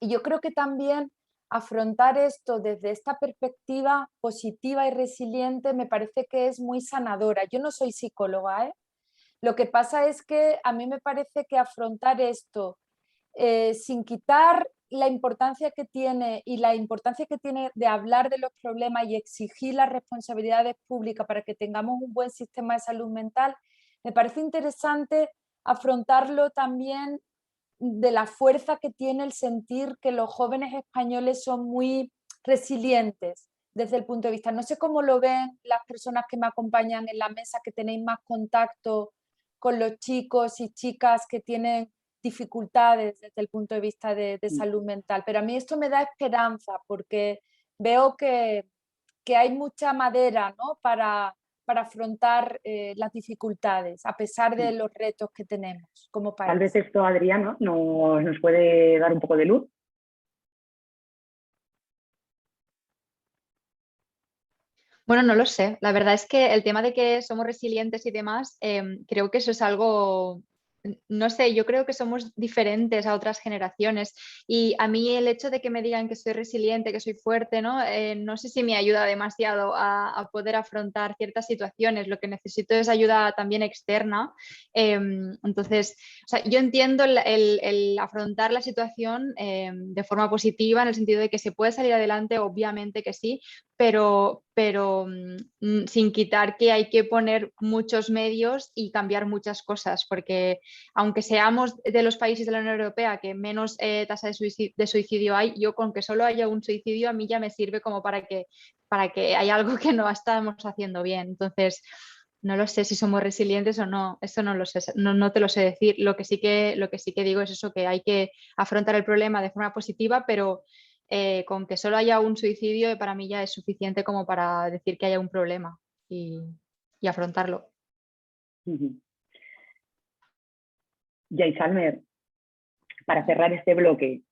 Y yo creo que también afrontar esto desde esta perspectiva positiva y resiliente me parece que es muy sanadora. Yo no soy psicóloga, ¿eh? Lo que pasa es que a mí me parece que afrontar esto sin quitar la importancia que tiene y la importancia que tiene de hablar de los problemas y exigir las responsabilidades públicas para que tengamos un buen sistema de salud mental, me parece interesante afrontarlo también de la fuerza que tiene el sentir que los jóvenes españoles son muy resilientes desde el punto de vista. No sé cómo lo ven las personas que me acompañan en la mesa, que tenéis más contacto con los chicos y chicas que tienen dificultades desde el punto de vista de salud mental. Pero a mí esto me da esperanza porque veo que hay mucha madera, ¿no? para afrontar las dificultades, a pesar de los retos que tenemos como país. Tal vez esto, Adriana, nos puede dar un poco de luz. Bueno, no lo sé. La verdad es que el tema de que somos resilientes y demás, creo que eso es algo, no sé, yo creo que somos diferentes a otras generaciones y a mí el hecho de que me digan que soy resiliente, que soy fuerte, ¿no? No sé si me ayuda demasiado a poder afrontar ciertas situaciones. Lo que necesito es ayuda también externa. Entonces, o sea, yo entiendo el afrontar la situación de forma positiva en el sentido de que se puede salir adelante, obviamente que sí, pero sin quitar que hay que poner muchos medios y cambiar muchas cosas, porque aunque seamos de los países de la Unión Europea que menos tasa de suicidio hay, yo con que solo haya un suicidio a mí ya me sirve como para que haya algo que no estamos haciendo bien. Entonces, no lo sé si somos resilientes o no, eso no lo sé, no te lo sé decir. Lo que sí que digo es eso, que hay que afrontar el problema de forma positiva, pero con que solo haya un suicidio para mí ya es suficiente como para decir que haya un problema y afrontarlo. Jay Salmer, para cerrar este bloque,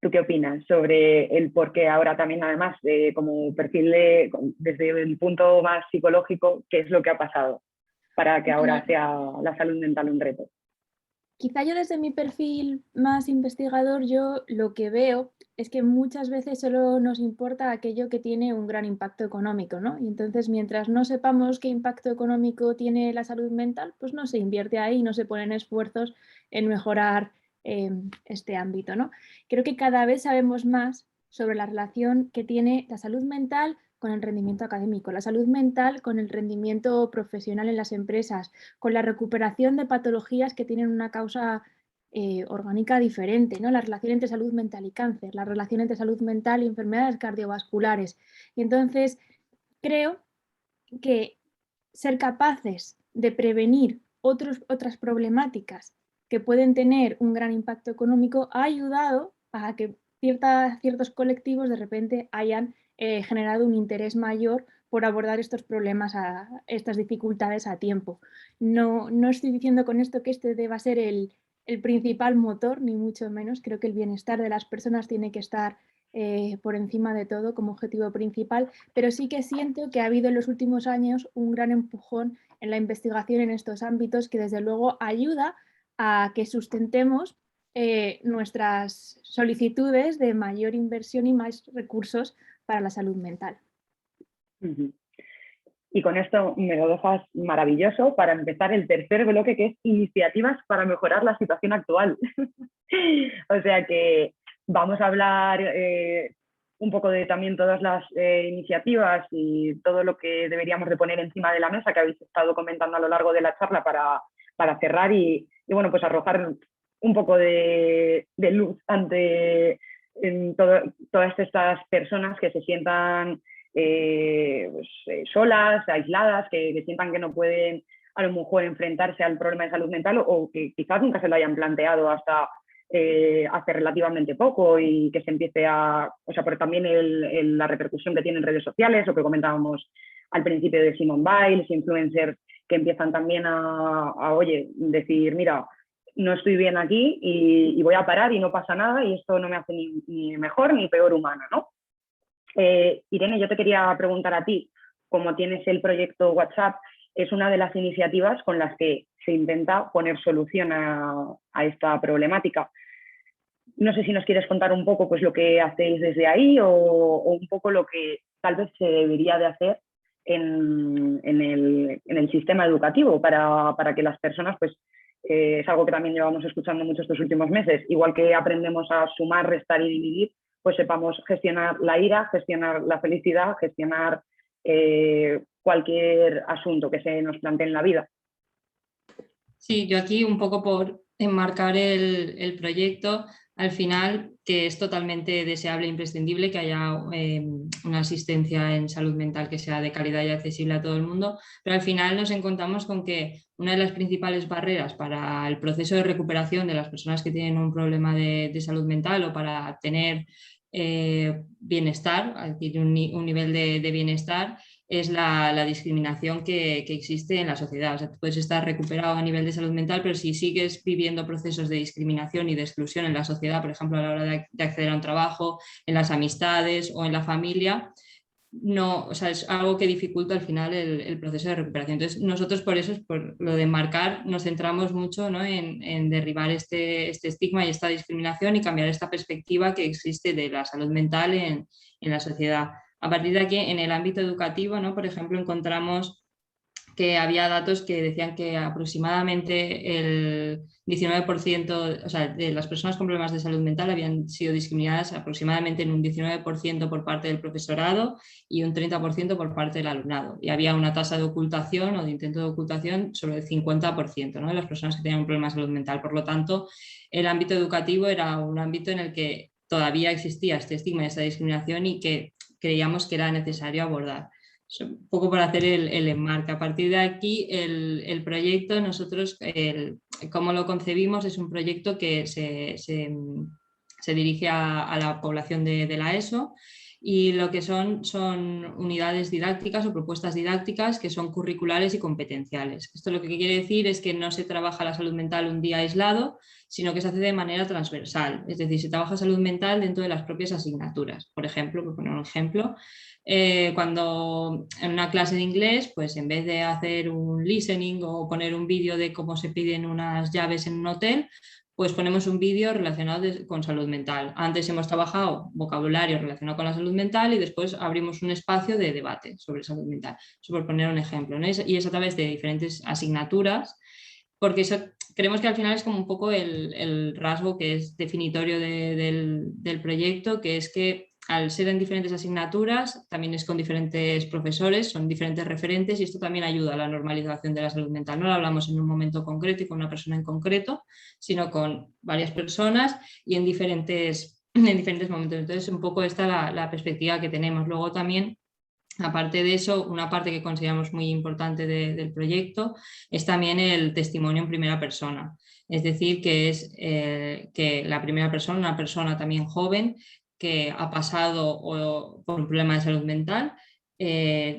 ¿tú qué opinas sobre el por qué ahora también, además, como perfil desde el punto más psicológico, qué es lo que ha pasado para que ahora sea la salud mental un reto? Quizá yo desde mi perfil más investigador, yo lo que veo es que muchas veces solo nos importa aquello que tiene un gran impacto económico, ¿no? Y entonces, mientras no sepamos qué impacto económico tiene la salud mental, pues no se invierte ahí, no se ponen esfuerzos en mejorar este ámbito, ¿no? Creo que cada vez sabemos más sobre la relación que tiene la salud mental con el rendimiento académico, la salud mental con el rendimiento profesional en las empresas, con la recuperación de patologías que tienen una causa orgánica diferente, ¿no? La relación entre salud mental y cáncer, la relación entre salud mental y enfermedades cardiovasculares. Y entonces creo que ser capaces de prevenir otras problemáticas que pueden tener un gran impacto económico ha ayudado a que ciertos colectivos de repente hayan generado un interés mayor por abordar estos problemas, estas dificultades a tiempo. No estoy diciendo con esto que este deba ser el principal motor, ni mucho menos. Creo que el bienestar de las personas tiene que estar por encima de todo como objetivo principal, pero sí que siento que ha habido en los últimos años un gran empujón en la investigación en estos ámbitos que desde luego ayuda a que sustentemos nuestras solicitudes de mayor inversión y más recursos para la salud mental. Y con esto me lo dejas maravilloso para empezar el tercer bloque, que es iniciativas para mejorar la situación actual. O sea que vamos a hablar un poco de también todas las iniciativas y todo lo que deberíamos de poner encima de la mesa que habéis estado comentando a lo largo de la charla para cerrar y bueno, pues arrojar un poco de luz ante todas estas personas que se sientan solas, aisladas, que sientan que no pueden a lo mejor enfrentarse al problema de salud mental o que quizás nunca se lo hayan planteado hasta hace relativamente poco y que se empiece por también la repercusión que tienen redes sociales, lo que comentábamos al principio de Simone Biles, influencers que empiezan también oye, decir, mira, no estoy bien aquí y voy a parar y no pasa nada y esto no me hace ni mejor ni peor humana, ¿no? Irene, yo te quería preguntar a ti, como tienes el proyecto WhatsApp, es una de las iniciativas con las que se intenta poner solución a esta problemática. No sé si nos quieres contar un poco pues, lo que hacéis desde ahí o un poco lo que tal vez se debería de hacer en el sistema educativo para que las personas, pues es algo que también llevamos escuchando mucho estos últimos meses, igual que aprendemos a sumar, restar y dividir, pues sepamos gestionar la ira, gestionar la felicidad, gestionar cualquier asunto que se nos plantee en la vida. Sí, yo aquí un poco por enmarcar el proyecto, al final que es totalmente deseable e imprescindible que haya una asistencia en salud mental que sea de calidad y accesible a todo el mundo, pero al final nos encontramos con que una de las principales barreras para el proceso de recuperación de las personas que tienen un problema de salud mental o para tener bienestar, adquirir un nivel de bienestar, es la discriminación que existe en la sociedad. O sea, tú puedes estar recuperado a nivel de salud mental, pero si sigues viviendo procesos de discriminación y de exclusión en la sociedad, por ejemplo, a la hora de acceder a un trabajo, en las amistades o en la familia, no, o sea, es algo que dificulta al final el proceso de recuperación. Entonces, nosotros por eso, por lo de marcar, nos centramos mucho, ¿no?, en derribar este estigma y esta discriminación y cambiar esta perspectiva que existe de la salud mental en la sociedad. A partir de aquí, en el ámbito educativo, ¿no?, por ejemplo, encontramos que había datos que decían que aproximadamente el 19%, o sea, de las personas con problemas de salud mental habían sido discriminadas aproximadamente en un 19% por parte del profesorado y un 30% por parte del alumnado. Y había una tasa de ocultación o de intento de ocultación sobre el 50%, ¿no?, de las personas que tenían un problema de salud mental. Por lo tanto, el ámbito educativo era un ámbito en el que todavía existía este estigma y esta discriminación y que creíamos que era necesario abordar. Un poco por hacer el enmarque. A partir de aquí, el proyecto, nosotros, cómo lo concebimos, es un proyecto que se dirige a la población de la ESO y lo que son unidades didácticas o propuestas didácticas que son curriculares y competenciales. Esto lo que quiere decir es que no se trabaja la salud mental un día aislado, sino que se hace de manera transversal. Es decir, se trabaja salud mental dentro de las propias asignaturas. Por ejemplo, por poner un ejemplo, cuando en una clase de inglés, pues en vez de hacer un listening o poner un vídeo de cómo se piden unas llaves en un hotel, pues ponemos un vídeo relacionado con salud mental. Antes hemos trabajado vocabulario relacionado con la salud mental y después abrimos un espacio de debate sobre salud mental. Eso por poner un ejemplo, ¿no? Y es a través de diferentes asignaturas, porque eso creemos que al final es como un poco el rasgo que es definitorio del proyecto, que es que al ser en diferentes asignaturas, también es con diferentes profesores, son diferentes referentes y esto también ayuda a la normalización de la salud mental. No lo hablamos en un momento concreto y con una persona en concreto, sino con varias personas y en diferentes momentos. Entonces, un poco esta es la perspectiva que tenemos. Luego también, aparte de eso, una parte que consideramos muy importante del proyecto es también el testimonio en primera persona. Es decir, que es que la primera persona, una persona también joven, que ha pasado por un problema de salud mental,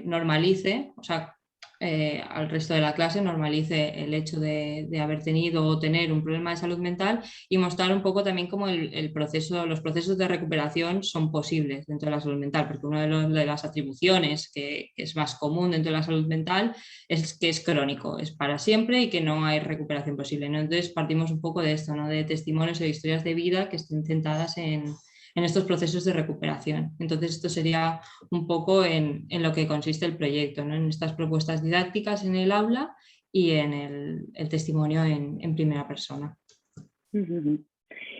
normalice, o sea, al resto de la clase normalice el hecho de haber tenido o tener un problema de salud mental y mostrar un poco también cómo los procesos de recuperación son posibles dentro de la salud mental, porque una de las atribuciones que es más común dentro de la salud mental es que es crónico, es para siempre y que no hay recuperación posible, ¿no? Entonces partimos un poco de esto, ¿no?, de testimonios o de historias de vida que estén centradas en estos procesos de recuperación. Entonces, esto sería un poco en lo que consiste el proyecto, ¿no?, en estas propuestas didácticas en el aula y en el testimonio en primera persona.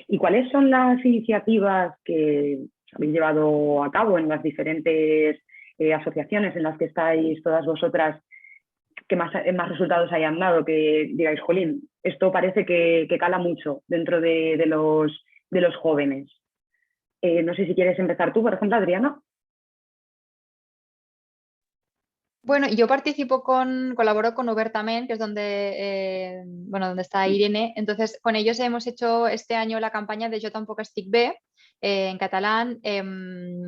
¿Y cuáles son las iniciativas que habéis llevado a cabo en las diferentes asociaciones en las que estáis todas vosotras, que más resultados hayan dado, que digáis, jolín, esto parece que cala mucho dentro de los jóvenes. No sé si quieres empezar tú, por ejemplo, Adriana. Bueno, yo colaboro con Ubertament, que es donde está Irene. Entonces, con ellos hemos hecho este año la campaña de Yo tampoco estic bé, en catalán.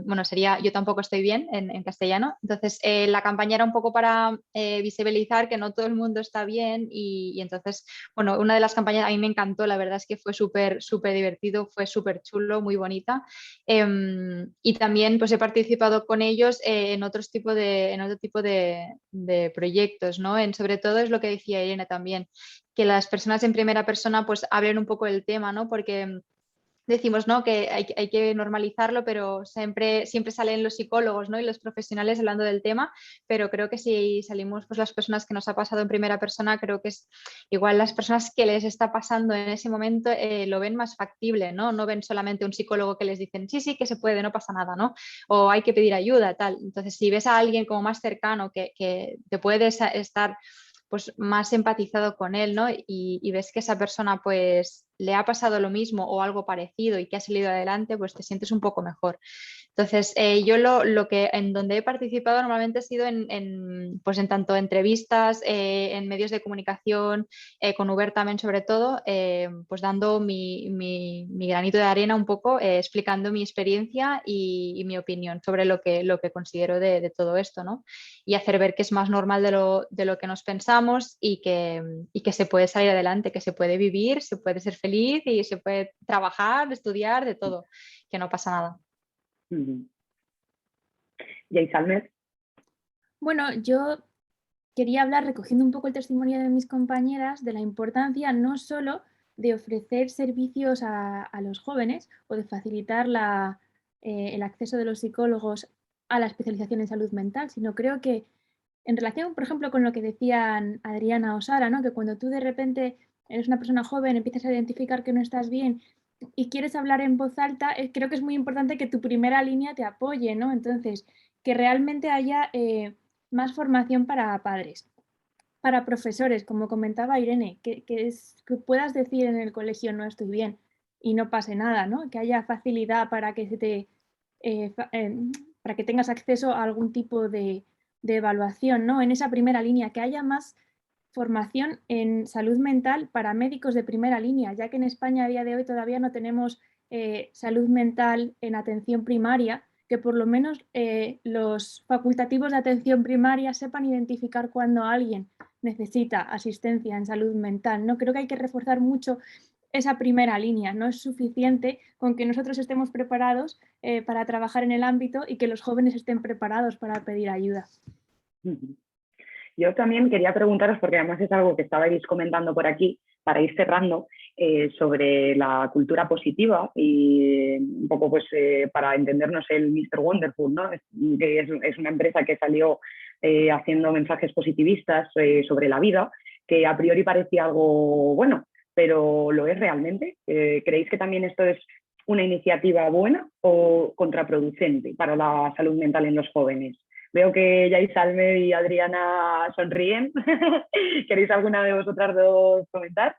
Bueno, sería Yo tampoco estoy bien en castellano. Entonces, la campaña era un poco para visibilizar que no todo el mundo está bien y entonces, bueno, una de las campañas a mí me encantó, la verdad es que fue súper divertido, fue súper chulo, muy bonita. Y también pues he participado con ellos en otro tipo de proyectos, ¿no? Sobre todo es lo que decía Irene también, que las personas en primera persona pues hablen un poco del tema, ¿no? Porque decimos, ¿no? Que hay que normalizarlo, pero siempre salen los psicólogos, ¿no? Y los profesionales hablando del tema, pero creo que si salimos pues las personas que nos ha pasado en primera persona, creo que es igual las personas que les está pasando en ese momento lo ven más factible, ¿no? No ven solamente un psicólogo que les dicen, sí, que se puede, no pasa nada, ¿no? O hay que pedir ayuda, tal. Entonces, si ves a alguien como más cercano que te puedes estar pues más empatizado con él, ¿no? Y ves que esa persona pues le ha pasado lo mismo o algo parecido y que ha salido adelante, pues te sientes un poco mejor. Entonces, yo lo que en donde he participado normalmente ha sido pues en tanto entrevistas, en medios de comunicación, con Uber también sobre todo, pues dando mi granito de arena un poco, explicando mi experiencia y mi opinión sobre lo que considero de todo esto, ¿no? Y hacer ver que es más normal de lo que nos pensamos y que se puede salir adelante, que se puede vivir, se puede ser feliz y se puede trabajar, estudiar, de todo, que no pasa nada. ¿Y Isalmer? Bueno, yo quería hablar, recogiendo un poco el testimonio de mis compañeras, de la importancia no solo de ofrecer servicios a los jóvenes o de facilitar el acceso de los psicólogos a la especialización en salud mental, sino creo que en relación, por ejemplo, con lo que decían Adriana o Sara, ¿no? Que cuando tú de repente eres una persona joven, empiezas a identificar que no estás bien y quieres hablar en voz alta, creo que es muy importante que tu primera línea te apoye, ¿no? Entonces, que realmente haya más formación para padres, para profesores, como comentaba Irene, que puedas decir en el colegio no estoy bien y no pase nada, ¿no? Que haya facilidad para que para que tengas acceso a algún tipo de evaluación, ¿no? En esa primera línea, que haya más formación en salud mental para médicos de primera línea, ya que en España a día de hoy todavía no tenemos salud mental en atención primaria, que por lo menos los facultativos de atención primaria sepan identificar cuando alguien necesita asistencia en salud mental, ¿no? Creo que hay que reforzar mucho esa primera línea. No es suficiente con que nosotros estemos preparados para trabajar en el ámbito y que los jóvenes estén preparados para pedir ayuda. Yo también quería preguntaros, porque además es algo que estabais comentando por aquí, para ir cerrando, sobre la cultura positiva y un poco pues para entendernos el Mr. Wonderful, ¿no? Que es una empresa que salió haciendo mensajes positivistas sobre la vida, que a priori parecía algo bueno, pero ¿lo es realmente? ¿Creéis que también esto es una iniciativa buena o contraproducente para la salud mental en los jóvenes? Veo que ya Isalmer y Adriana sonríen. ¿Queréis alguna de vosotras dos comentar?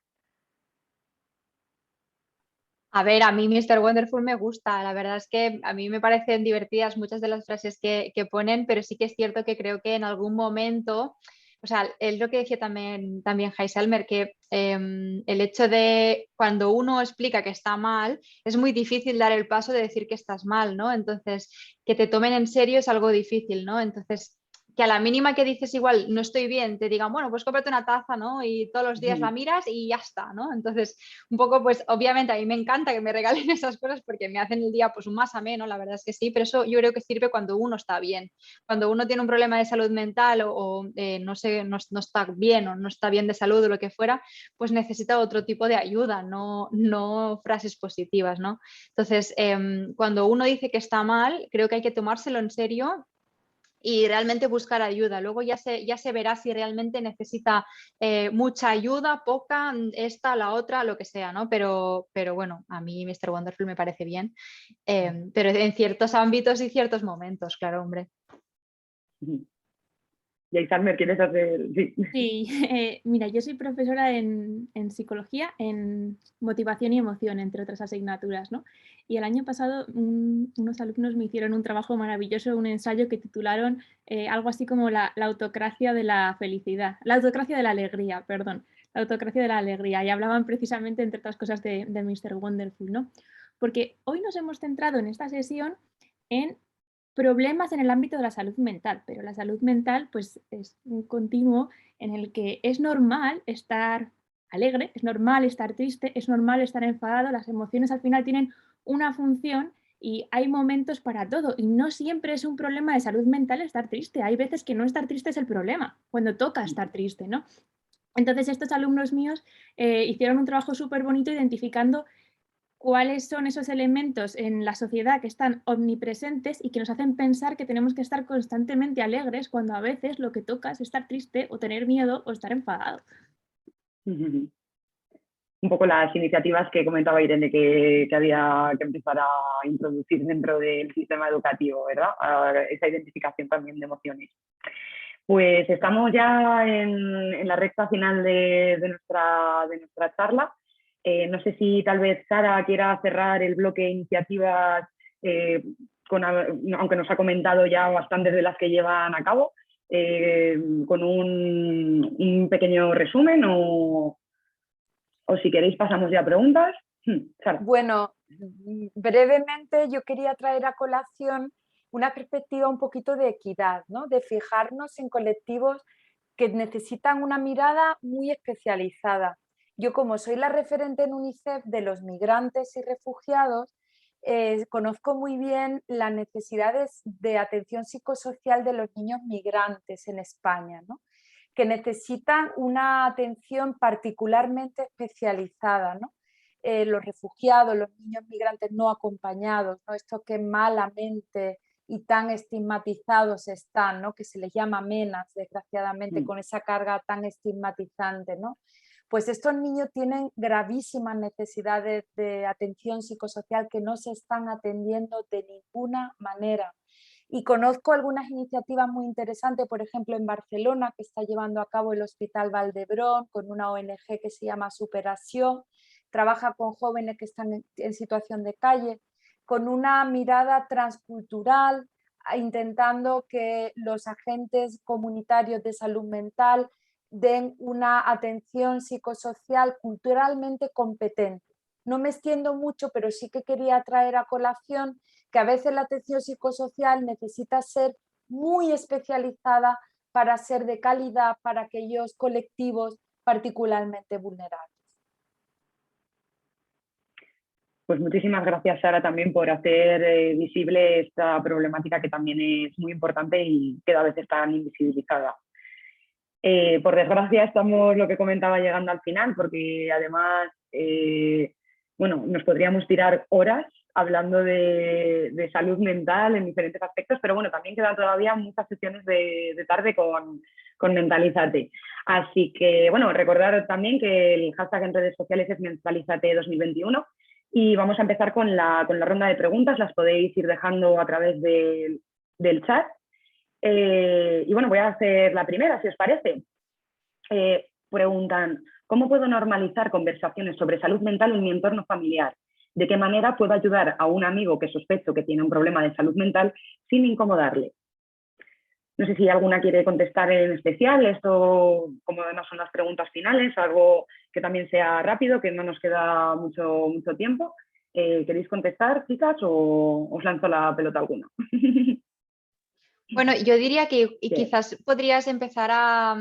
A ver, a mí Mr. Wonderful me gusta, la verdad es que a mí me parecen divertidas muchas de las frases que ponen, pero sí que es cierto que creo que en algún momento, o sea, es lo que decía también Heiselmer, que el hecho de cuando uno explica que está mal, es muy difícil dar el paso de decir que estás mal, ¿no? Entonces, que te tomen en serio es algo difícil, ¿no? Entonces, que a la mínima que dices igual no estoy bien, te digan, bueno, pues cómprate una taza, ¿no? Y todos los días la miras y ya está, ¿no? Entonces, un poco, pues obviamente a mí me encanta que me regalen esas cosas porque me hacen el día pues más ameno, la verdad es que sí, pero eso yo creo que sirve cuando uno está bien. Cuando uno tiene un problema de salud mental o no sé, no está bien o no está bien de salud o lo que fuera, pues necesita otro tipo de ayuda, no frases positivas, ¿no? Entonces, cuando uno dice que está mal, creo que hay que tomárselo en serio y realmente buscar ayuda. Luego ya se verá si realmente necesita mucha ayuda, poca, esta, la otra, lo que sea, ¿no? Pero bueno, a mí Mr. Wonderful me parece bien, pero en ciertos ámbitos y ciertos momentos, claro, hombre. Y Salmer, ¿quieres hacer? Sí. Sí, mira, yo soy profesora en psicología, en motivación y emoción, entre otras asignaturas, ¿no? Y el año pasado unos alumnos me hicieron un trabajo maravilloso, un ensayo que titularon algo así como la autocracia de la felicidad, la autocracia de la alegría, perdón, la autocracia de la alegría. Y hablaban precisamente, entre otras cosas, de Mr. Wonderful, ¿no? Porque hoy nos hemos centrado en esta sesión en problemas en el ámbito de la salud mental, pero la salud mental pues es un continuo en el que es normal estar alegre, es normal estar triste, es normal estar enfadado, las emociones al final tienen una función y hay momentos para todo y no siempre es un problema de salud mental estar triste, hay veces que no estar triste es el problema, cuando toca estar triste, ¿no? Entonces estos alumnos míos hicieron un trabajo súper bonito identificando cuáles son esos elementos en la sociedad que están omnipresentes y que nos hacen pensar que tenemos que estar constantemente alegres cuando a veces lo que toca es estar triste o tener miedo o estar enfadado. Un poco las iniciativas que comentaba Irene que había que empezar a introducir dentro del sistema educativo, ¿verdad? Esa identificación también de emociones. Pues estamos ya en la recta final de nuestra charla. No sé si tal vez Sara quiera cerrar el bloque de iniciativas, aunque nos ha comentado ya bastantes de las que llevan a cabo, con un pequeño resumen o si queréis pasamos ya a preguntas. Sara. Bueno, brevemente yo quería traer a colación una perspectiva un poquito de equidad, ¿no? De fijarnos en colectivos que necesitan una mirada muy especializada. Yo, como soy la referente en UNICEF de los migrantes y refugiados, conozco muy bien las necesidades de atención psicosocial de los niños migrantes en España, ¿no? Que necesitan una atención particularmente especializada, ¿no? Los refugiados, los niños migrantes no acompañados, ¿no? Esto que malamente y tan estigmatizados están, ¿no? Que se les llama menas, desgraciadamente, con esa carga tan estigmatizante, ¿no? Pues estos niños tienen gravísimas necesidades de atención psicosocial que no se están atendiendo de ninguna manera. Y conozco algunas iniciativas muy interesantes, por ejemplo, en Barcelona, que está llevando a cabo el Hospital Valdebrón con una ONG que se llama Superación, trabaja con jóvenes que están en situación de calle, con una mirada transcultural, intentando que los agentes comunitarios de salud mental den una atención psicosocial culturalmente competente. No me extiendo mucho, pero sí que quería traer a colación que a veces la atención psicosocial necesita ser muy especializada para ser de calidad para aquellos colectivos particularmente vulnerables. Pues muchísimas gracias, Sara, también por hacer visible esta problemática que también es muy importante y que a veces está invisibilizada. Por desgracia estamos, lo que comentaba, llegando al final, porque además bueno, nos podríamos tirar horas hablando de salud mental en diferentes aspectos, pero bueno, también quedan todavía muchas sesiones de tarde con Mentalízate. Así que, bueno, recordar también que el hashtag en redes sociales es Mentalízate 2021 y vamos a empezar con la ronda de preguntas, las podéis ir dejando a través del chat. Y bueno, voy a hacer la primera, si os parece. Preguntan, ¿cómo puedo normalizar conversaciones sobre salud mental en mi entorno familiar? ¿De qué manera puedo ayudar a un amigo que sospecho que tiene un problema de salud mental sin incomodarle? No sé si alguna quiere contestar en especial. Esto, como además son las preguntas finales, algo que también sea rápido, que no nos queda mucho tiempo. ¿Queréis contestar, chicas, o os lanzo la pelota alguna? Bueno, yo diría que Sí. quizás podrías empezar a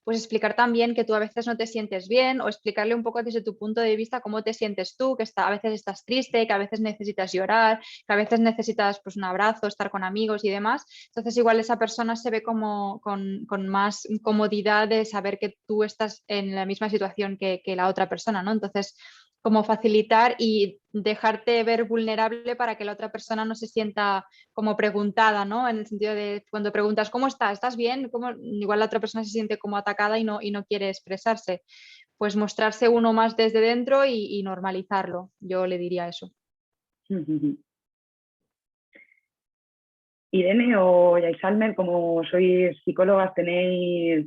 pues explicar también que tú a veces no te sientes bien o explicarle un poco desde tu punto de vista cómo te sientes tú, que a veces estás triste, que a veces necesitas llorar, que a veces necesitas pues, un abrazo, estar con amigos y demás. Entonces igual esa persona se ve como con más comodidad de saber que tú estás en la misma situación que la otra persona, ¿no? Entonces como facilitar y dejarte ver vulnerable para que la otra persona no se sienta como preguntada, ¿no? En el sentido de cuando preguntas, ¿cómo estás? ¿Estás bien? Igual la otra persona se siente como atacada y no quiere expresarse. Pues mostrarse uno más desde dentro y normalizarlo. Yo le diría eso. Irene o Yaisalmer, como sois psicólogas, ¿tenéis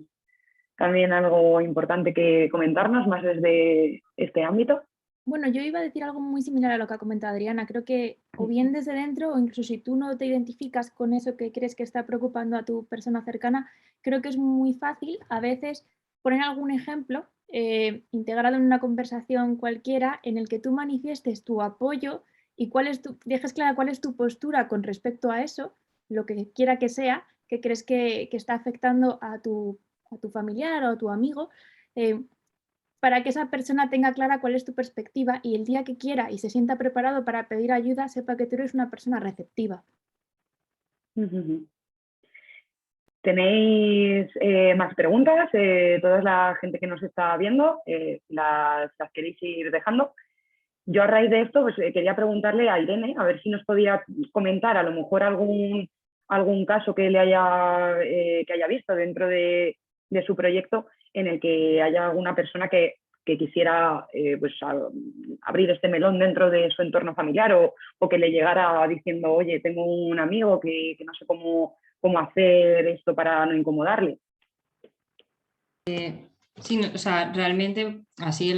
también algo importante que comentarnos más desde este ámbito? Bueno, yo iba a decir algo muy similar a lo que ha comentado Adriana. Creo que o bien desde dentro o incluso si tú no te identificas con eso que crees que está preocupando a tu persona cercana, creo que es muy fácil a veces poner algún ejemplo integrado en una conversación cualquiera en el que tú manifiestes tu apoyo y dejes clara cuál es tu postura con respecto a eso, lo que quiera que sea, que crees que está afectando a tu familiar o a tu amigo. Para que esa persona tenga clara cuál es tu perspectiva y el día que quiera y se sienta preparado para pedir ayuda, sepa que tú eres una persona receptiva. ¿Tenéis más preguntas? Toda la gente que nos está viendo, las queréis ir dejando. Yo a raíz de esto pues, quería preguntarle a Irene, a ver si nos podía comentar a lo mejor algún caso que haya visto dentro de su proyecto en el que haya alguna persona que quisiera pues, abrir este melón dentro de su entorno familiar o que le llegara diciendo, oye, tengo un amigo que no sé cómo hacer esto para no incomodarle. Sí, o sea, realmente así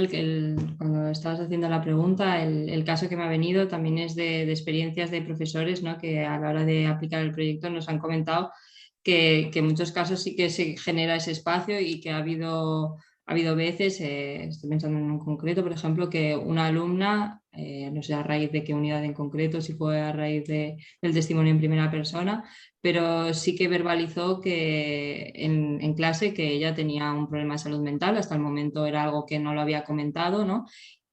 cuando estabas haciendo la pregunta, el caso que me ha venido también es de experiencias de profesores, ¿no? Que a la hora de aplicar el proyecto nos han comentado que en muchos casos sí que se genera ese espacio y que ha habido veces, estoy pensando en un concreto, por ejemplo, que una alumna, no sé a raíz de qué unidad en concreto, si fue a raíz del testimonio en primera persona, pero sí que verbalizó que en clase que ella tenía un problema de salud mental, hasta el momento era algo que no lo había comentado, ¿no?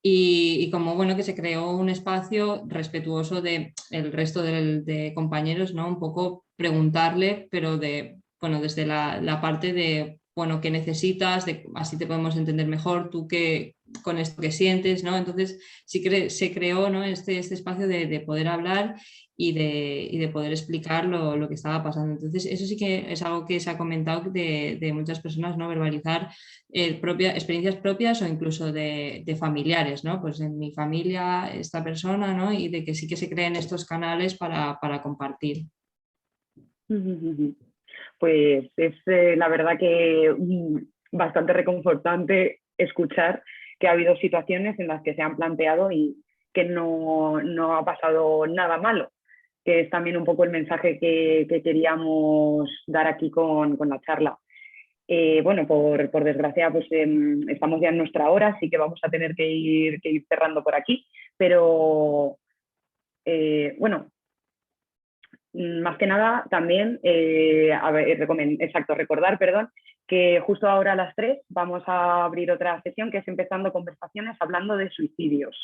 Y como bueno, que se creó un espacio respetuoso del resto de compañeros, ¿no? Un poco preguntarle, pero desde la parte de, bueno, ¿qué necesitas? Así te podemos entender mejor, tú qué, con esto que sientes, ¿no? Entonces sí que se creó, ¿no? este espacio de poder hablar y de poder explicar lo que estaba pasando. Entonces eso sí que es algo que se ha comentado de muchas personas, ¿no? Verbalizar experiencias propias o incluso de familiares, ¿no? Pues en mi familia esta persona, ¿no? Y de que sí que se creen estos canales para compartir. Pues es la verdad que bastante reconfortante escuchar que ha habido situaciones en las que se han planteado y que no ha pasado nada malo, que es también un poco el mensaje que queríamos dar aquí con la charla. Bueno, por desgracia, pues estamos ya en nuestra hora, así que vamos a tener que ir cerrando por aquí, pero bueno, más que nada también, recordar, que justo ahora a las 3 vamos a abrir otra sesión que es empezando conversaciones hablando de suicidios.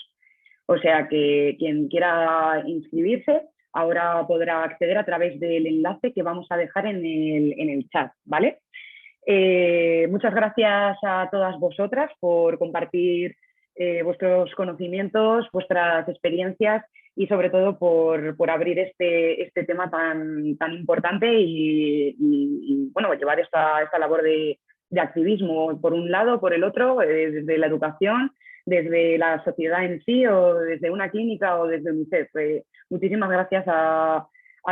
O sea que quien quiera inscribirse ahora podrá acceder a través del enlace que vamos a dejar en el chat, ¿vale? Muchas gracias a todas vosotras por compartir vuestros conocimientos, vuestras experiencias y sobre todo por abrir este tema tan importante y bueno, llevar esta labor de activismo por un lado, por el otro, desde la educación, desde la sociedad en sí o desde una clínica o desde UNICEF. Muchísimas gracias a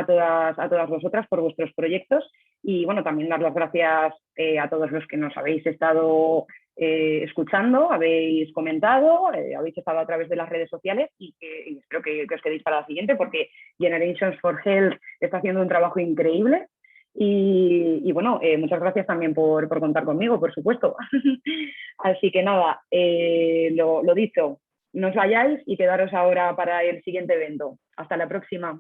todas vosotras por vuestros proyectos y bueno, también dar las gracias a todos los que nos habéis estado escuchando, habéis comentado, habéis estado a través de las redes sociales y espero que os quedéis para la siguiente porque Generations for Health está haciendo un trabajo increíble y bueno, muchas gracias también por contar conmigo, por supuesto. Así que nada, lo dicho, no os vayáis y quedaros ahora para el siguiente evento. Hasta la próxima.